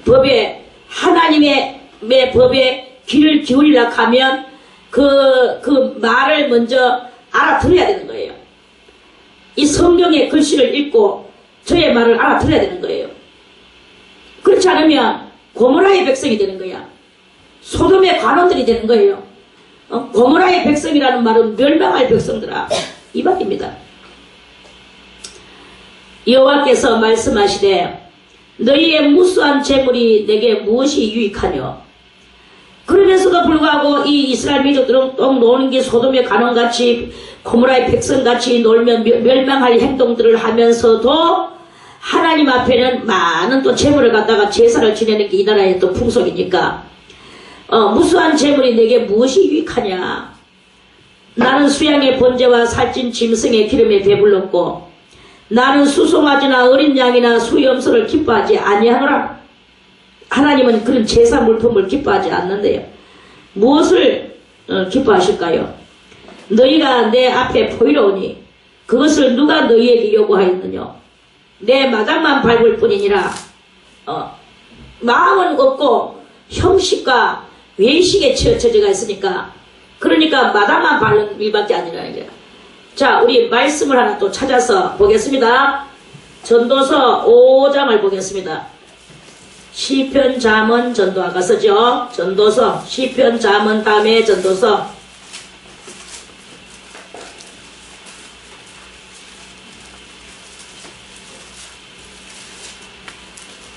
법에 하나님의 법에 귀를 기울이려 하면 그 말을 먼저 알아들어야 되는 거예요. 이 성경의 글씨를 읽고 저의 말을 알아들어야 되는 거예요. 그렇지 않으면 고모라의 백성이 되는 거야. 소돔의 관원들이 되는 거예요. 고모라의 백성이라는 말은 멸망할 백성들아, 이 말입니다. 여호와께서 말씀하시되 너희의 무수한 재물이 내게 무엇이 유익하뇨? 그러면서도 불구하고 이 이스라엘 민족들은 또 노는 게 소돔의 관원같이 고모라의 백성같이 놀면 멸망할 행동들을 하면서도 하나님 앞에는 많은 또 재물을 갖다가 제사를 지내는 게 이 나라의 또 풍속이니까 무수한 재물이 내게 무엇이 유익하냐? 나는 수양의 번제와 살찐 짐승의 기름에 배불렀고 나는 수송아지나 어린 양이나 수염소를 기뻐하지 아니하노라. 하나님은 그런 제사 물품을 기뻐하지 않는데요. 무엇을 기뻐하실까요? 너희가 내 앞에 보이러오니 그것을 누가 너희에게 요구하였느냐? 내 마당만 밟을 뿐이니라. 마음은 없고 형식과 외식에 치여져가 있으니까, 그러니까 마당만 밟는 일밖에 아니라는 거야. 자, 우리 말씀을 하나 또 찾아서 보겠습니다. 전도서 5장을 보겠습니다. 시편, 잠언, 전도 아까 쓰죠. 전도서, 시편, 잠언 다음에 전도서.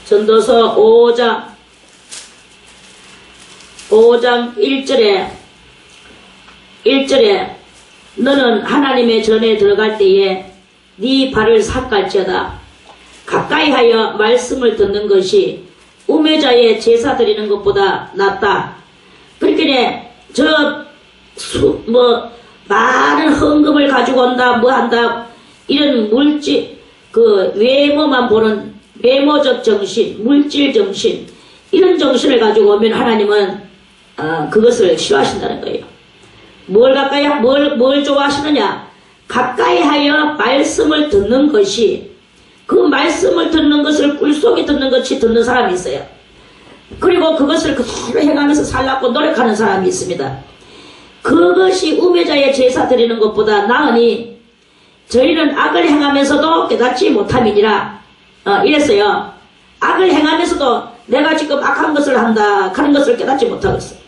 전도서 5장 1절에 너는 하나님의 전에 들어갈 때에 네 발을 삭갈지어다. 가까이 하여 말씀을 듣는 것이 우매자의 제사 드리는 것보다 낫다. 그렇게 많은 헌금을 가지고 온다, 뭐 한다, 이런 외모만 보는 외모적 정신, 물질 정신, 이런 정신을 가지고 오면 하나님은 그것을 싫어하신다는 거예요. 뭘 좋아하시느냐? 가까이 하여 말씀을 듣는 것이, 그 말씀을 듣는 것을 꿀속에 듣는 것이 듣는 사람이 있어요. 그리고 그것을 그대로 행하면서 살라고 노력하는 사람이 있습니다. 그것이 우매자의 제사 드리는 것보다 나으니 저희는 악을 행하면서도 깨닫지 못함이니라. 이랬어요. 악을 행하면서도 내가 지금 악한 것을 한다 하는 것을 깨닫지 못하고 있어요.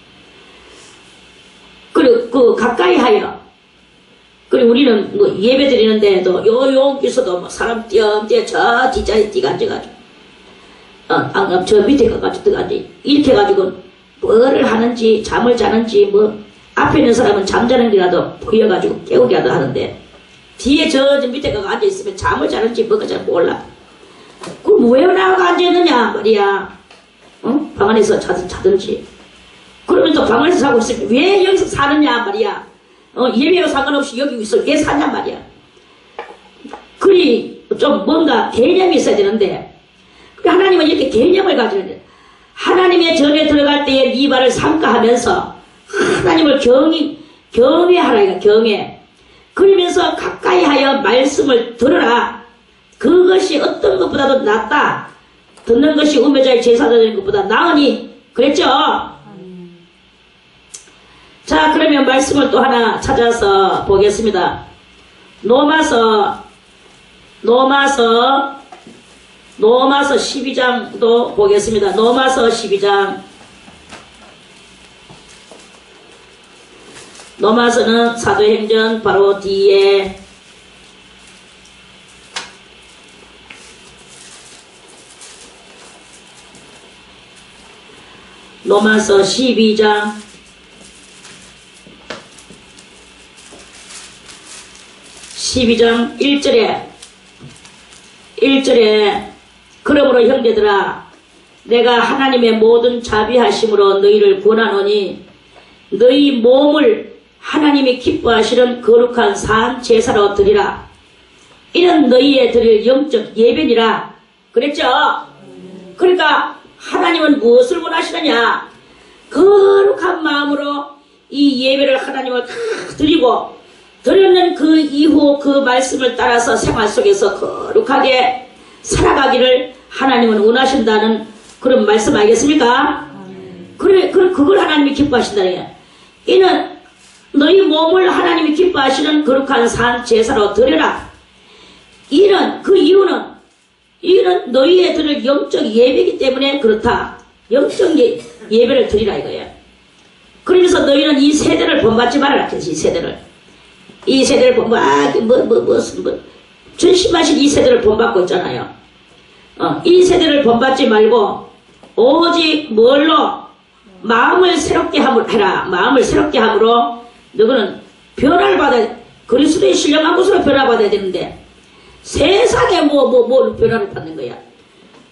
그리고 가까이 하여, 그리고 우리는 예배 드리는데도 여기서도 사람 띄엄띄엄 저 뒷자리 뛰가 앉아가지고 저 밑에 가가지고 이렇게 해가지고 뭐를 하는지 잠을 자는지 앞에 있는 사람은 잠자는 게라도 보여가지고 깨우게라도 하는데 뒤에 저 밑에 가가 앉아있으면 잠을 자는지 뭐가 잘 몰라. 그럼 왜 나가 앉아있느냐 말이야. 방 안에서 자든지. 그러면 또 방 안에서 자고 있으면 왜 여기서 사느냐 말이야. 예배와 상관없이 여기 있어 왜 사냐 말이야. 그리 좀 뭔가 개념이 있어야 되는데, 하나님은 이렇게 개념을 가지는데, 하나님의 전에 들어갈 때에 네 발을 삼가하면서 하나님을 경외하라, 경외. 그러면서 가까이 하여 말씀을 들으라. 그것이 어떤 것보다도 낫다. 듣는 것이 우매자의 제사 드리는 것보다 나으니, 그랬죠? 자, 그러면 말씀을 또 하나 찾아서 보겠습니다. 로마서 12장도 보겠습니다. 로마서 12장. 로마서는 사도행전 바로 뒤에 로마서 12장 1절에 그러므로 형제들아 내가 하나님의 모든 자비하심으로 너희를 권하노니 너희 몸을 하나님이 기뻐하시는 거룩한 산 제사로 드리라. 이는 너희의 드릴 영적 예배니라. 그랬죠? 그러니까 하나님은 무엇을 원하시느냐? 거룩한 마음으로 이 예배를 하나님을 다 드리고, 드렸는 그 이후 그 말씀을 따라서 생활 속에서 거룩하게 살아가기를 하나님은 원하신다는 그런 말씀 아니겠습니까? 그걸 하나님이 기뻐하신다는 거예요. 이는 너희 몸을 하나님이 기뻐하시는 거룩한 산 제사로 드려라. 그 이유는 너희의 드릴 영적 예배이기 때문에 그렇다. 영적 예배를 드리라 이거예요. 그러면서 너희는 이 세대를 본받지 말아라. 이 세대를 전심하신 이 세대를 본받고 있잖아요. 이 세대를 본받지 말고 오직 뭘로? 마음을 새롭게 해라. 마음을 새롭게 함으로 너희는 변화를 받아야, 그리스도의 신령한 것으로 변화받아야 되는데 세상에 뭘 변화를 받는 거야.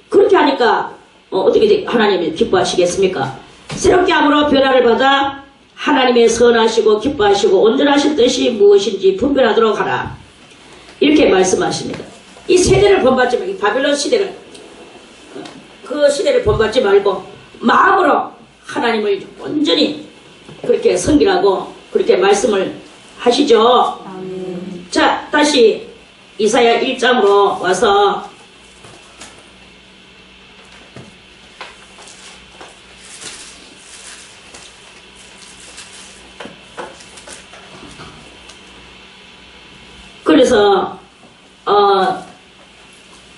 그렇게 하니까 어떻게 하나님이 기뻐하시겠습니까? 새롭게 함으로 변화를 받아 하나님의 선하시고 기뻐하시고 온전하신 뜻이 무엇인지 분별하도록 하라. 이렇게 말씀하십니다. 이 세대를 본받지 말고, 이 바벨론 시대를, 그 시대를 본받지 말고 마음으로 하나님을 온전히 그렇게 섬기라고 그렇게 말씀을 하시죠. 자, 다시 이사야 1장으로 와서 그래서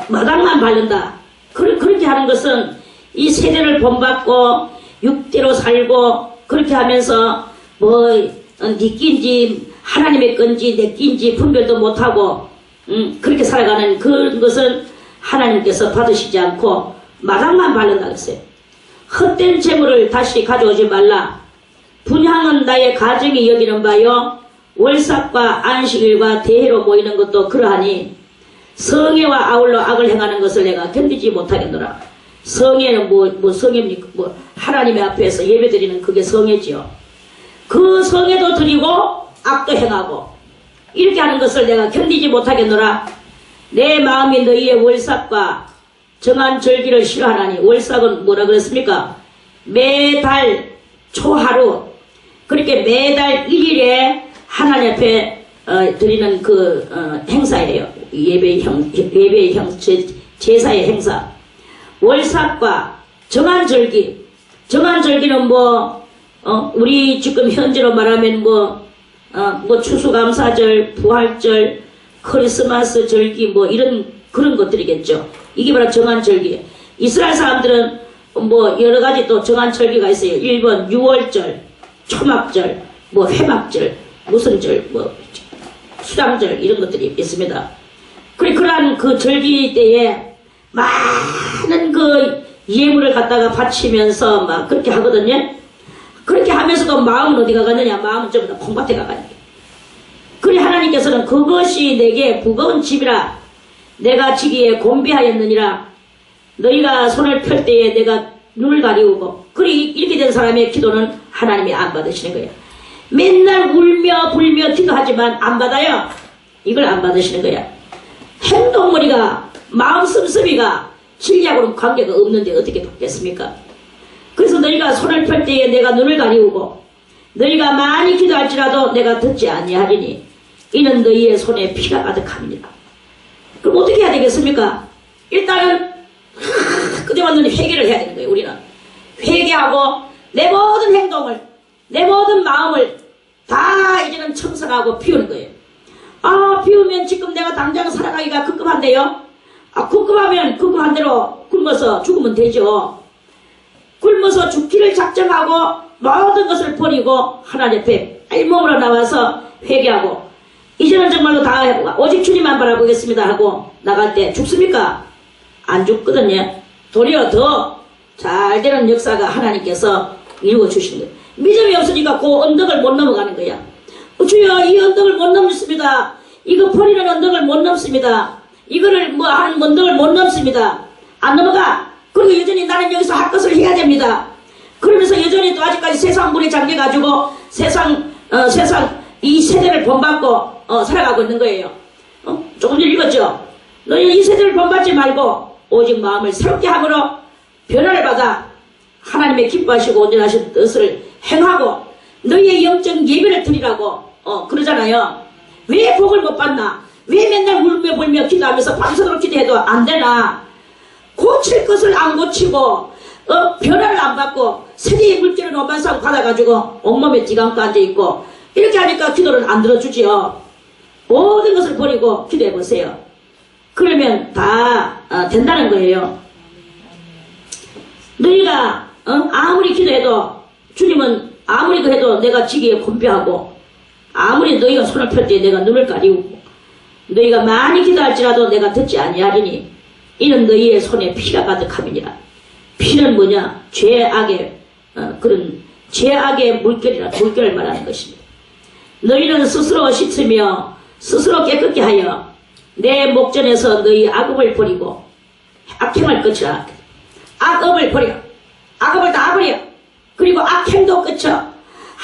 마당만 바른다. 그렇게 하는 것은 이 세대를 본받고 육대로 살고 그렇게 하면서 뭐 네 낀지 하나님의 건지 내 낀지 분별도 못하고 그렇게 살아가는 그런 것은 하나님께서 받으시지 않고 마당만 바른다 그랬어요. 헛된 재물을 다시 가져오지 말라. 분향은 나의 가정이 여기는 바요 월삭과 안식일과 대회로 모이는 것도 그러하니 성애와 아울러 악을 행하는 것을 내가 견디지 못하겠노라. 성애는 뭐 성애입니까? 뭐 하나님의 앞에서 예배드리는 그게 성애지요. 그 성애도 드리고 악도 행하고 이렇게 하는 것을 내가 견디지 못하겠노라. 내 마음이 너희의 월삭과 정한 절기를 싫어하나니, 월삭은 뭐라 그랬습니까? 매달 초하루, 그렇게 매달 1일에 하나님 앞에 드리는 그 행사예요. 예배의 제사의 행사. 월삭과 정한절기. 정한절기는 우리 지금 현재로 말하면 추수감사절, 부활절, 크리스마스 절기 이런 그런 것들이겠죠. 이게 바로 정한절기. 이스라엘 사람들은 여러 가지 또 정한절기가 있어요. 1번 6월절, 초막절, 회막절, 무슨 절, 수장절 이런 것들이 있습니다. 그러한 그 절기 때에 많은 그 예물을 갖다가 바치면서 막 그렇게 하거든요. 그렇게 하면서도 마음은 어디 가겠느냐? 마음은 전부 다 콩밭에 가가냐. 그래 하나님께서는 그것이 내게 무거운 짐이라 내가 지기에 곤비하였느니라. 너희가 손을 펼 때에 내가 눈을 가리우고. 그래 이렇게 된 사람의 기도는 하나님이 안 받으시는 거예요. 맨날 울며 불며 기도하지만 안 받아요. 이걸 안 받으시는 거야. 행동머리가 마음 씀씀이가 진리하고는 관계가 없는데 어떻게 받겠습니까? 그래서 너희가 손을 펼 때에 내가 눈을 가리우고 너희가 많이 기도할지라도 내가 듣지 아니하리니 이는 너희의 손에 피가 가득합니다. 그럼 어떻게 해야 되겠습니까? 일단은 그때만 너희 회개를 해야 되는 거예요. 우리는 회개하고 내 모든 행동을 내 모든 마음을 다 이제는 청산하고 비우는 거예요. 비우면 지금 내가 당장 살아가기가 급급한데요. 급급하면 급급한 대로 굶어서 죽으면 되죠. 굶어서 죽기를 작정하고 모든 것을 버리고 하나님 앞에 알몸으로 나와서 회개하고 이제는 정말로 다 오직 주님만 바라보겠습니다 하고 나갈 때 죽습니까? 안 죽거든요. 도리어 더 잘 되는 역사가 하나님께서 이루어 주신 거예요. 믿음이 없으니까 그 언덕을 못 넘어가는 거야. 주여 이 언덕을 못 넘습니다. 이거 버리는 언덕을 못 넘습니다. 이거를 하는 언덕을 못 넘습니다. 안 넘어가. 그리고 여전히 나는 여기서 할 것을 해야 됩니다. 그러면서 여전히 또 아직까지 세상 물에 잠겨가지고 세상 이 세대를 본받고 살아가고 있는 거예요. 조금 전에 읽었죠? 너희 이 세대를 본받지 말고 오직 마음을 새롭게 함으로 변화를 받아 하나님의 기뻐하시고 온전하신 뜻을 행하고 너희의 영적 예배를 드리라고 그러잖아요. 왜 복을 못 받나? 왜 맨날 울며 불며 기도하면서 밤새도록 기도해도 안 되나? 고칠 것을 안 고치고 변화를 안 받고 세계의 물질을 오만상 받아가지고 온몸에 띠감고 앉아있고 이렇게 하니까 기도를 안 들어주지요. 모든 것을 버리고 기도해보세요. 그러면 다 된다는 거예요. 너희가 아무리 기도해도 주님은 아무리 그래도 내가 지기에 곤비하고 아무리 너희가 손을 펼 때 내가 눈을 가리우고 너희가 많이 기도할지라도 내가 듣지 아니하리니 이는 너희의 손에 피가 가득함이니라. 피는 뭐냐? 죄악의 그런 죄악의 물결을 말하는 것입니다. 너희는 스스로 씻으며 스스로 깨끗게 하여 내 목전에서 너희 악업을 버리고 악행을 끝이라. 악업을 버려. 악업을 다 버려. 그리고 악행도 끝쳐.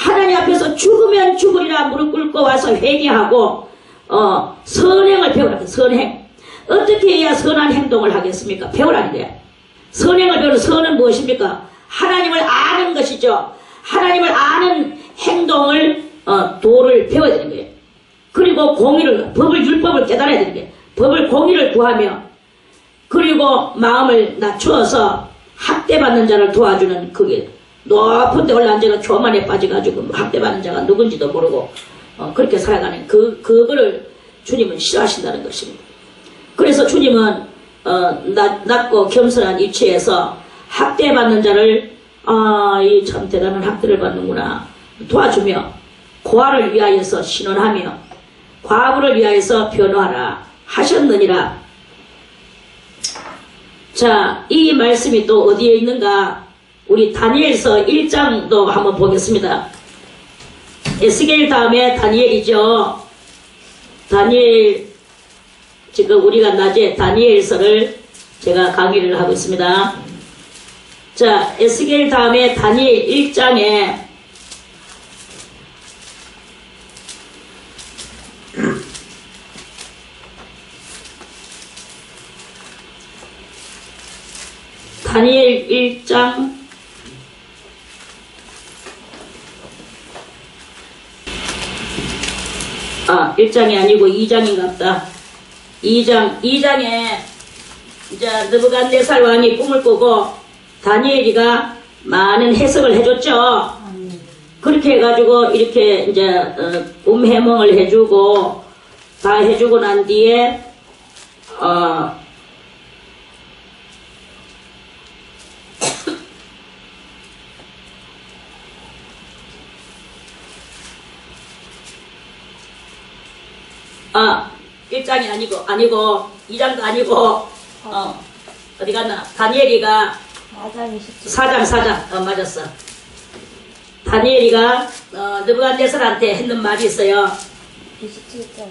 하나님 앞에서 죽으면 죽으리라 무릎 꿇고 와서 회개하고 선행을 배우라. 선행. 어떻게 해야 선한 행동을 하겠습니까? 배우라는 거예요. 선행을 배우는 선은 무엇입니까? 하나님을 아는 것이죠. 하나님을 아는 행동을 도를 배워야 되는 거예요. 그리고 공의를, 법을, 율법을 깨달아야 되는 거예요. 법을, 공의를 구하며, 그리고 마음을 낮추어서 학대받는 자를 도와주는 그게 높은 데 올라앉아가 교만에 빠져가지고 학대받는 자가 누군지도 모르고 그렇게 살아가는 그거를 주님은 싫어하신다는 것입니다. 그래서 주님은 낮고 겸손한 위치에서 학대받는 자를 이 참 대단한 학대를 받는구나 도와주며, 고아를 위하여서 신원하며 과부를 위하여서 변호하라 하셨느니라. 자, 이 말씀이 또 어디에 있는가? 우리 다니엘서 1장도 한번 보겠습니다. 에스겔 다음에 다니엘이죠. 다니엘, 지금 우리가 낮에 다니엘서를 제가 강의를 하고 있습니다. 자, 에스겔 다음에 다니엘 1장에 다니엘 1장 1장이 아니고 2장인갑다. 2장에 이제 느부갓네살 왕이 꿈을 꾸고 다니엘이가 많은 해석을 해줬죠. 그렇게 해가지고 이렇게 이제 꿈 해몽을 해주고 다 해주고 난 뒤에 아, 1장이 아니고 2장도 아니고 어디 갔나? 다니엘이가 4장 맞았어. 다니엘이가 느부갓네살한테 했는 말이 있어요. 27장.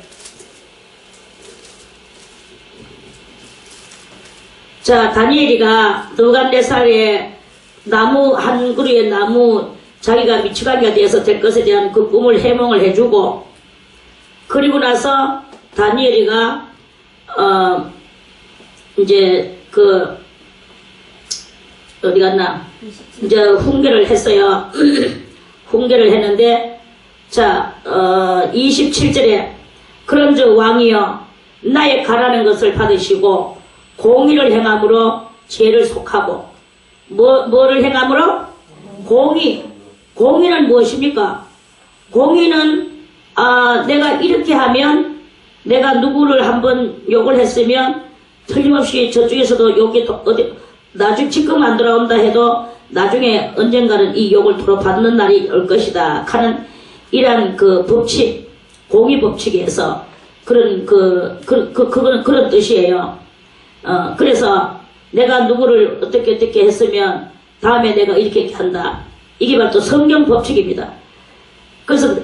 자, 다니엘이가 느부갓네살의 나무 한 그루의 나무 자기가 미치광이가 되어서 될 것에 대한 그 꿈을 해몽을 해주고, 그리고 나서 다니엘이가 이제 그 어디 갔나? 27. 이제 훈계를 했어요. 훈계를 했는데, 자, 27절에 그런즉 왕이여 나의 가라는 것을 받으시고 공의를 행함으로 죄를 속하고, 뭐를 행함으로? 공의는 무엇입니까? 공의는 내가 이렇게 하면, 내가 누구를 한번 욕을 했으면 틀림없이 저쪽에서도 욕이 나중에 지금 안 돌아온다 해도 나중에 언젠가는 이 욕을 돌아받는 날이 올 것이다 하는 이런 그 법칙, 공의 법칙에서 그런 그런 뜻이에요. 그래서 내가 누구를 어떻게 했으면 다음에 내가 이렇게 한다. 이게 바로 또 성경 법칙입니다. 그래서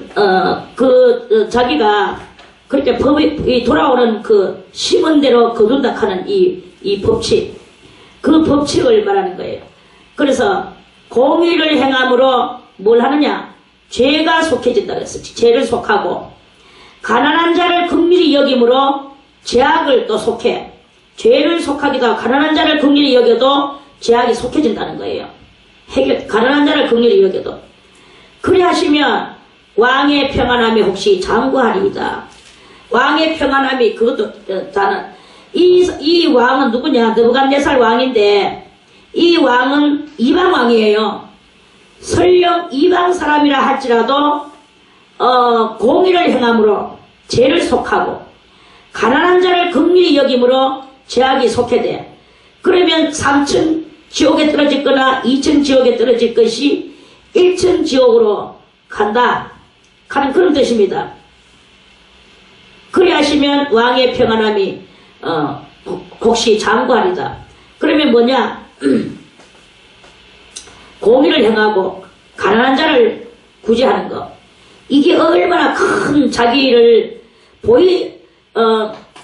자기가 그렇게 법이 돌아오는 그 심은 대로 거둔다 하는 이 법칙, 그 법칙을 말하는 거예요. 그래서 공의를 행함으로 뭘 하느냐? 죄가 속해진다 그랬어요. 죄를 속하고, 가난한 자를 긍휼히 여김으로 죄악을 또 속해. 죄를 속하기도 하고 가난한 자를 긍휼히 여겨도 죄악이 속해진다는 거예요. 가난한 자를 긍휼히 여겨도. 그래 하시면 왕의 평안함이 혹시 장구하리이다. 왕의 평안함이 그것도 다는 이 왕은 누구냐? 느부갓네살 왕인데 이 왕은 이방 왕이에요. 설령 이방 사람이라 할지라도 공의를 행함으로 죄를 속하고 가난한 자를 긍휼히 여김으로 죄악이 속해 돼. 그러면 3층 지옥에 떨어질,거나 2층 지옥에 떨어질 것이 1층 지옥으로 간다 하는 그런 뜻입니다. 그래 하시면 왕의 평안함이 혹시 장구하리다. 그러면 뭐냐? 공의를 행하고 가난한 자를 구제하는 것. 이게 얼마나 큰 자기를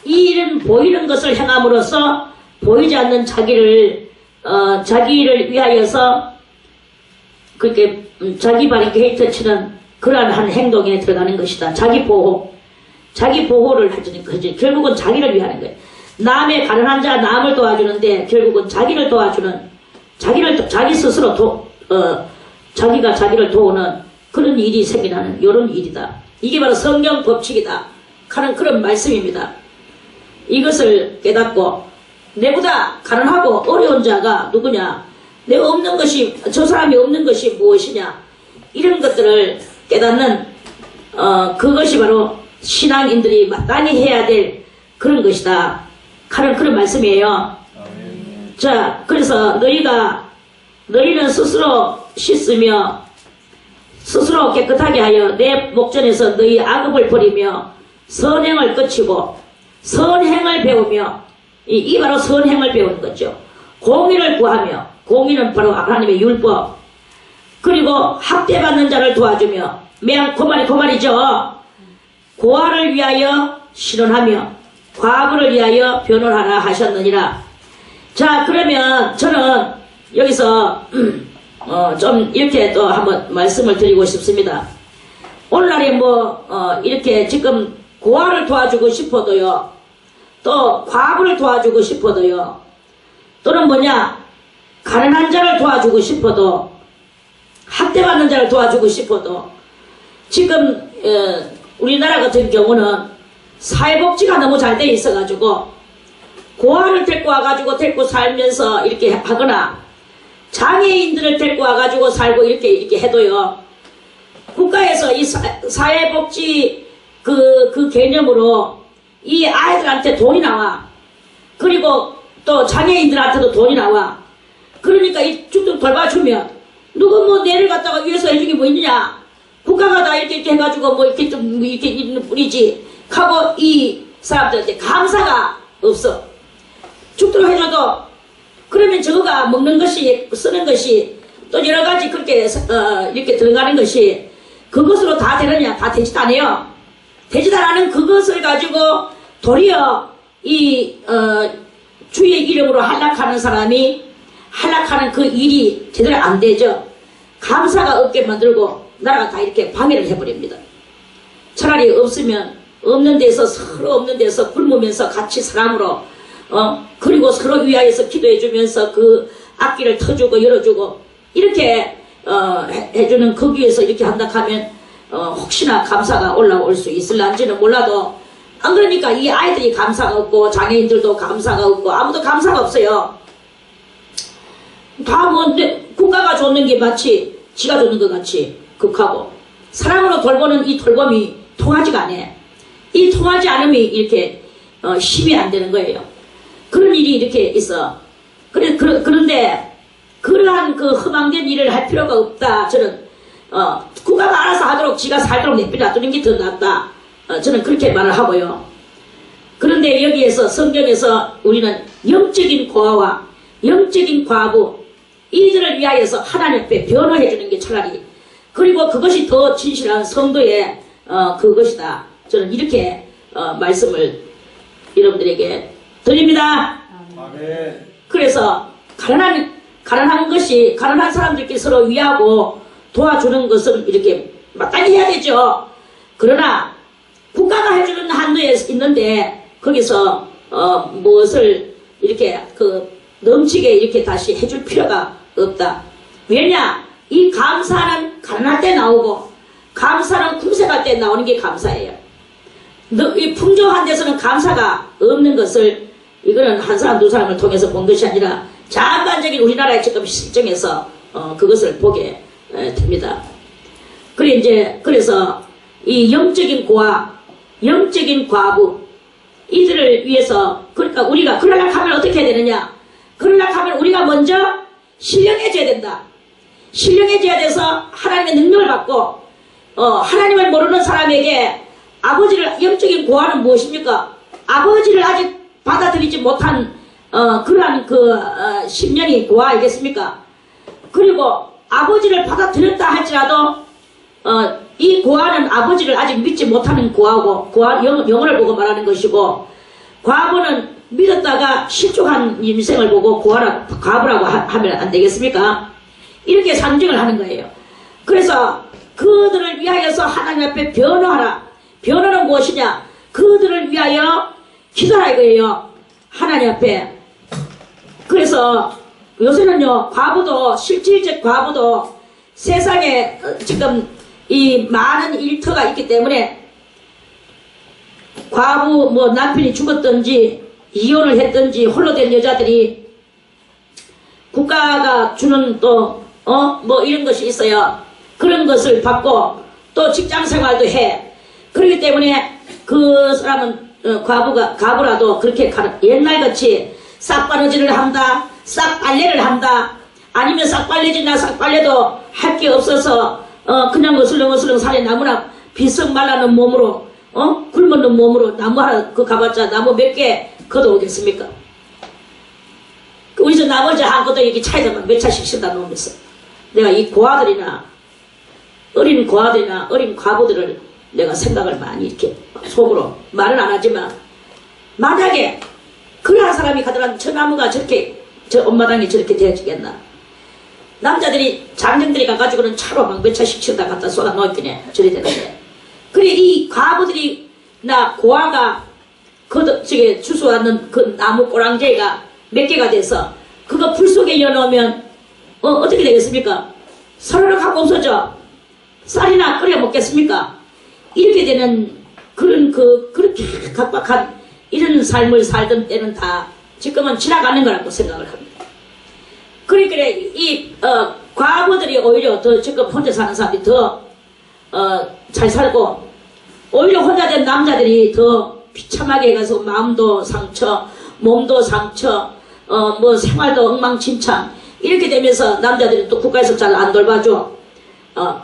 이런 보이는 것을 행함으로써 보이지 않는 자기를 위하여서 그렇게 자기 발이 게이트 치는 그러한 한 행동에 들어가는 것이다. 자기 보호. 자기 보호를 해주는 거지. 결국은 자기를 위하는 거예요. 남의 가난한 자, 남을 도와주는데 결국은 자기를 도와주는, 자기 스스로 자기가 자기를 도우는 그런 일이 생겨나는 이런 일이다. 이게 바로 성경 법칙이다 하는 그런 말씀입니다. 이것을 깨닫고 내보다 가난하고 어려운 자가 누구냐, 내가 없는 것이, 저 사람이 없는 것이 무엇이냐, 이런 것들을 깨닫는 그것이 바로 신앙인들이 마땅히 해야 될 그런 것이다 하는 그런 말씀이에요. 자, 그래서 너희는 스스로 씻으며 스스로 깨끗하게 하여 내 목전에서 너희 악업을 버리며 선행을 끝이고 선행을 배우며, 이 바로 선행을 배우는 거죠. 공의를 구하며, 공의는 바로 하나님의 율법, 그리고 학대받는 자를 도와주며, 고말이죠. 고아를 위하여 신원하며 과부를 위하여 변호하라 하셨느니라. 자, 그러면 저는 여기서 좀 이렇게 또 한번 말씀을 드리고 싶습니다. 오늘날에 이렇게 지금 고아를 도와주고 싶어도요, 또 과부를 도와주고 싶어도요, 또는 가난한 자를 도와주고 싶어도, 학대받는 자를 도와주고 싶어도, 지금 우리나라 같은 경우는 사회복지가 너무 잘 돼 있어가지고 고아를 데리고 살면서 이렇게 하거나 장애인들을 데리고 와가지고 살고 이렇게 해도요, 국가에서 이 사회복지 그 개념으로 이 아이들한테 돈이 나와. 그리고 또 장애인들한테도 돈이 나와. 그러니까 이 쭉 돌봐주면 누구 내를 갖다가 위해서 해준 게 뭐 있느냐, 국가가 다 이렇게 해가지고 이렇게 좀 이렇게 있는 뿐이지 하고 이 사람들한테 감사가 없어. 죽도록 해줘도, 그러면 저거가 먹는 것이, 쓰는 것이, 또 여러 가지 그렇게 이렇게 들어가는 것이 그것으로 다 되느냐? 다 되지도 않아요. 되지도 않은 그것을 가지고 도리어 이 주의 이름으로 한락하는 사람이 한락하는 그 일이 제대로 안 되죠. 감사가 없게 만들고 나라가 다 이렇게 방해를 해버립니다. 차라리 없는 데서, 서로 없는 데서 굶으면서 같이 사람으로 그리고 서로 위하여서 기도해주면서 그 악기를 터주고 열어주고 이렇게 해주는 거기에서 이렇게 한다 하면 혹시나 감사가 올라올 수 있을런지는 몰라도, 안 그러니까 이 아이들이 감사가 없고 장애인들도 감사가 없고 아무도 감사가 없어요. 다 국가가 줬는 게 마치 지가 줬는 것 같이 극하고, 사람으로 돌보는 이 돌봄이 통하지가 않아. 이 통하지 않음이 이렇게 힘이 안 되는 거예요. 그런 일이 이렇게 있어. 그런데 그러한 그 허망된 일을 할 필요가 없다. 저는 국가가 알아서 하도록 지가 살도록 내버려두는 게 더 낫다. 저는 그렇게 말을 하고요. 그런데 여기에서 성경에서 우리는 영적인 고아와 영적인 과부, 이들을 위하여서 하나님 앞에 변호해 주는 게 차라리, 그리고 그것이 더 진실한 성도의 그것이다. 저는 이렇게 말씀을 여러분들에게 드립니다. 아멘. 그래서 가난한 사람들끼리 서로 위하고 도와주는 것은 이렇게 마땅히 해야 되죠. 그러나 국가가 해주는 한도에 있는데 거기서 무엇을 이렇게 넘치게 이렇게 다시 해줄 필요가 없다. 왜냐? 이 감사는 가난할 때 나오고 감사는 궁색할 때 나오는 게 감사예요. 이 풍족한 데서는 감사가 없는 것을, 이거는 한 사람 두 사람을 통해서 본 것이 아니라 전반적인 우리나라의 지금 실정에서 그것을 보게 됩니다. 그래서 이 영적인 고아, 영적인 과부, 이들을 위해서, 그러니까 우리가 그러려고 하면 어떻게 해야 되느냐? 그러려고 하면 우리가 먼저 신령해져야 된다. 신령해져야 돼서 하나님의 능력을 받고, 하나님을 모르는 사람에게 아버지를, 영적인 고아는 무엇입니까? 아버지를 아직 받아들이지 못한 그러한 심령이 고아이겠습니까? 그리고 아버지를 받아들였다 할지라도 이 고아는 아버지를 아직 믿지 못하는 고아고, 영혼을 보고 말하는 것이고, 과부는 믿었다가 실족한 인생을 보고 과부라고 하면 안 되겠습니까? 이렇게 상징을 하는 거예요. 그래서 그들을 위하여서 하나님 앞에 변호하라. 변호는 무엇이냐? 그들을 위하여 기도하라 이거예요. 하나님 앞에. 그래서 요새는요, 과부도, 실질적 과부도 세상에 지금 이 많은 일터가 있기 때문에 과부, 뭐 남편이 죽었든지 이혼을 했든지 홀로 된 여자들이 국가가 주는 또, 뭐 이런 것이 있어요. 그런 것을 받고 또 직장 생활도 해. 그렇기 때문에 그 사람은 과부라도 그렇게 옛날같이 싹바느질을 한다, 싹빨래를 한다, 아니면 싹빨래지나 싹빨래도 할 게 없어서 그냥 어슬렁어슬렁 산에 나무나 비석 말라는 몸으로 굶었는 몸으로 나무 하나 가봤자 나무 몇 개 걷어오겠습니까? 우리 저 나머지 한 것도 이렇게 차에다가 몇 차씩 싣다 놓으면서 내가 이 고아들이나 어린 고아들이나 어린 과부들을 내가 생각을 많이 이렇게 속으로 말은 안 하지만 만약에 그러한 사람이 가더라도 저 나무가 저렇게 저 엄마당에 저렇게 되어지겠나. 남자들이 장정들이 가가지고는 차로 막 몇 차씩 치우다 갖다 쏟아 놓았더니 저리 되는데 그래 이 과부들이 나 고아가 저게 주워왔는 그 나무 꼬랑지가 몇 개가 돼서 그거 불 속에 이어놓으면 어떻게 되겠습니까? 서로를 갖고 없어져 쌀이나 끓여 먹겠습니까? 이렇게 되는 그렇게 각박한 이런 삶을 살던 때는 다 지금은 지나가는 거라고 생각을 합니다. 그러니까 이 과부들이 오히려 더 지금 혼자 사는 사람들이 더 잘 살고 오히려 혼자 된 남자들이 더 비참하게 해가지고 마음도 상처, 몸도 상처, 뭐 생활도 엉망진창 이렇게 되면서 남자들이 또 국가에서 잘 안 돌봐줘.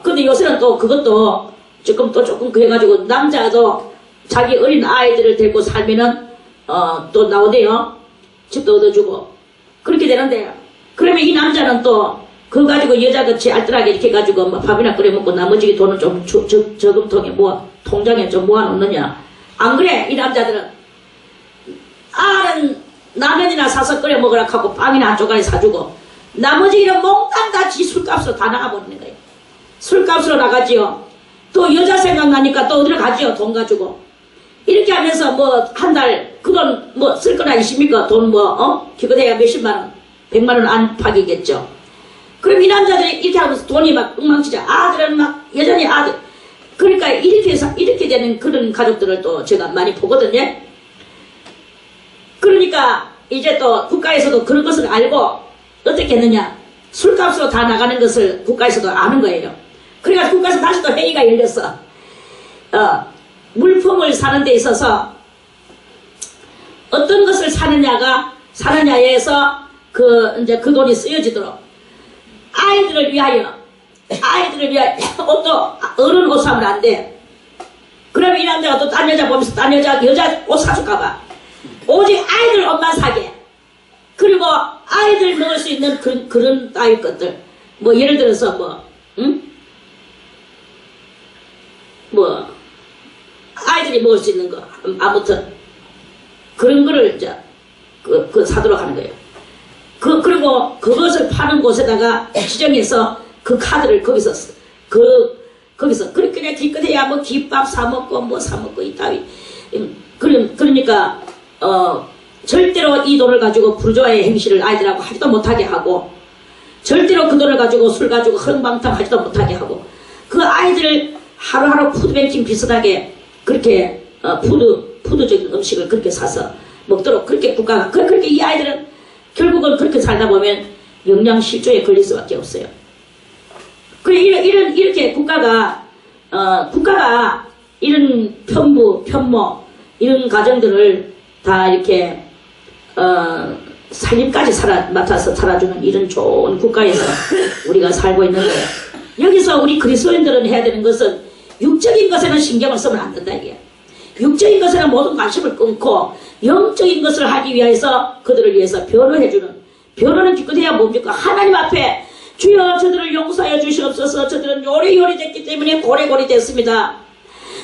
근데 요새는 또 그것도 조금 그래가지고 남자도 자기 어린 아이들을 데리고 살면은 또 나오대요. 집도 얻어주고 그렇게 되는데 그러면 이 남자는 또 그거 가지고 여자같이 알뜰하게 이렇게 해가지고 뭐 밥이나 끓여 먹고 나머지 돈은 좀 저금통에 통장에 좀 모아놓느냐. 안 그래. 이 남자들은 알은 라면이나 사서 끓여 먹으라 하고 빵이나 한 쪼가리 사주고 나머지 이런 몽땅 다 지 술값으로 다 나가버리는 거예요. 술값으로 나가지요. 또 여자 생각나니까 또 어디로 가지요. 돈 가지고 이렇게 하면서 뭐 한 달 그 돈 뭐 쓸 건 아니십니까? 돈 기껏해야 몇십만원 100만원 안팎이겠죠. 그럼 이 남자들이 이렇게 하면서 돈이 막 엉망진창 아들은 막 여전히 아들 그러니까 이렇게 되는 그런 가족들을 또 제가 많이 보거든요. 그러니까 이제 또 국가에서도 그런 것을 알고 어떻게 했느냐. 술값으로 다 나가는 것을 국가에서도 아는 거예요. 그러니까 국가에서 다시 또 회의가 열렸어. 물품을 사는 데 있어서 어떤 것을 사느냐에서 이제 그 돈이 쓰여지도록 아이들을 위하여 옷도 어른 옷 사면 안 돼. 그러면 이 남자가 또 딴 여자 보면서 딴 여자 옷 사줄까봐 오직 아이들 옷만 사게. 그리고 아이들 먹을 수 있는 그런 따위 것들 뭐 예를 들어서 아이들이 먹을 수 있는 거 아무튼 그런 거를 이제 사도록 하는 거예요. 그리고 그것을 파는 곳에다가 지정해서 그 카드를 거기서 그렇게 그냥 기껏해야 뭐 김밥 사먹고 뭐 사먹고 이따위. 그러니까 절대로 이 돈을 가지고 부르주아의 행실을 아이들하고 하지도 못하게 하고 절대로 그 돈을 가지고 술 가지고 흥방탕 하지도 못하게 하고 그 아이들을 하루하루 푸드뱅킹 비슷하게 그렇게 푸드적인 음식을 그렇게 사서 먹도록 그렇게 국가가 그렇게 이 아이들은 결국은 그렇게 살다 보면 영양실조에 걸릴 수밖에 없어요. 그래 이렇게 국가가 이런 편모 이런 가정들을 다 이렇게 살림까지 맡아서 살아주는 이런 좋은 국가에서 우리가 살고 있는 거예요. 여기서 우리 그리스도인들은 해야 되는 것은 육적인 것에는 신경을 쓰면 안 된다 이게. 육적인 것에는 모든 관심을 끊고 영적인 것을 하기 위해서 그들을 위해서 변호는 기껏해야 뭡니까? 하나님 앞에 주여 저들을 용서하여 주시옵소서. 저들은 요리요리 됐기 때문에 고래고래 됐습니다.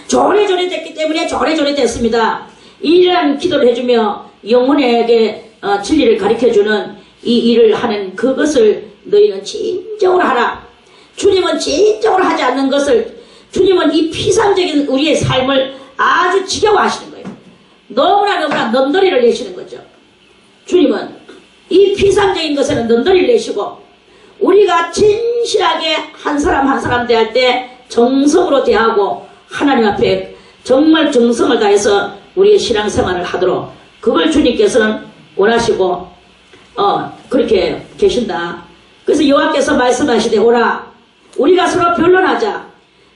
조래조래 됐기 때문에 조래조래 됐습니다. 이러한 기도를 해주며 영혼에게 진리를 가르쳐주는 이 일을 하는 그것을 너희는 진정으로 하라. 주님은 진정으로 하지 않는 것을 주님은 이 피상적인 우리의 삶을 아주 지겨워하시는 거예요. 너무나 넘돌이를 내시는 거죠. 주님은 이 피상적인 것에는 넘돌이를 내시고 우리가 진실하게 한 사람 한 사람 대할 때 정성으로 대하고 하나님 앞에 정말 정성을 다해서 우리의 신앙생활을 하도록 그걸 주님께서는 원하시고 그렇게 계신다. 그래서 여호와께서 말씀하시되 오라 우리가 서로 변론하자.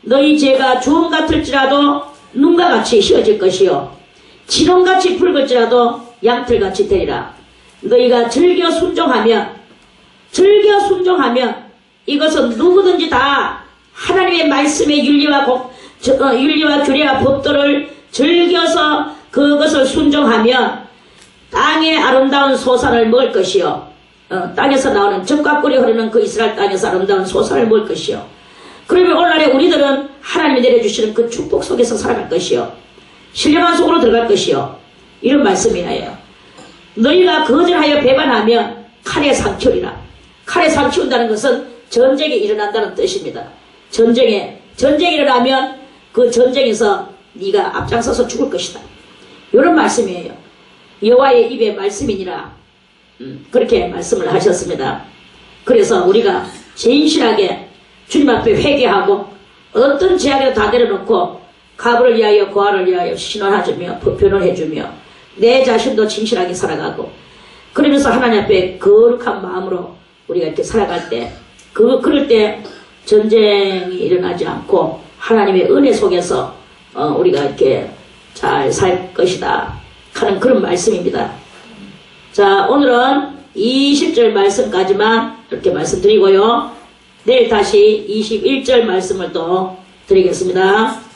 너희 죄가 주홍 같을지라도 눈과 같이 휘어질 것이요 진홍같이 붉을지라도 양털같이 되리라. 너희가 즐겨 순종하면 이것은 누구든지 다 하나님의 말씀의 윤리와 규례와 법도를 즐겨서 그것을 순종하면 땅의 아름다운 소산을 먹을 것이요 땅에서 나오는 젖과 꿀이 흐르는 그 이스라엘 땅에서 아름다운 소산을 먹을 것이요 그러면 오늘날에 우리들은 하나님이 내려주시는 그 축복 속에서 살아갈 것이요 신령한 속으로 들어갈 것이요 이런 말씀이에요. 너희가 거절하여 배반하면 칼에 상치우리라. 칼에 상치운다는 것은 전쟁이 일어난다는 뜻입니다. 전쟁이 일어나면 그 전쟁에서 네가 앞장서서 죽을 것이다. 이런 말씀이에요. 여호와의 입의 말씀이니라. 그렇게 말씀을 하셨습니다. 그래서 우리가 진실하게 주님 앞에 회개하고 어떤 제약에도 다 내려놓고 가부를 위하여 고아를 위하여 신원해주며 변호해주며 내 자신도 진실하게 살아가고 그러면서 하나님 앞에 거룩한 마음으로 우리가 이렇게 살아갈 때 그럴 때 전쟁이 일어나지 않고 하나님의 은혜 속에서 우리가 이렇게 잘 살 것이다 하는 그런 말씀입니다. 자, 오늘은 20절 말씀까지만 이렇게 말씀드리고요. 내일 다시 21절 말씀을 또 드리겠습니다.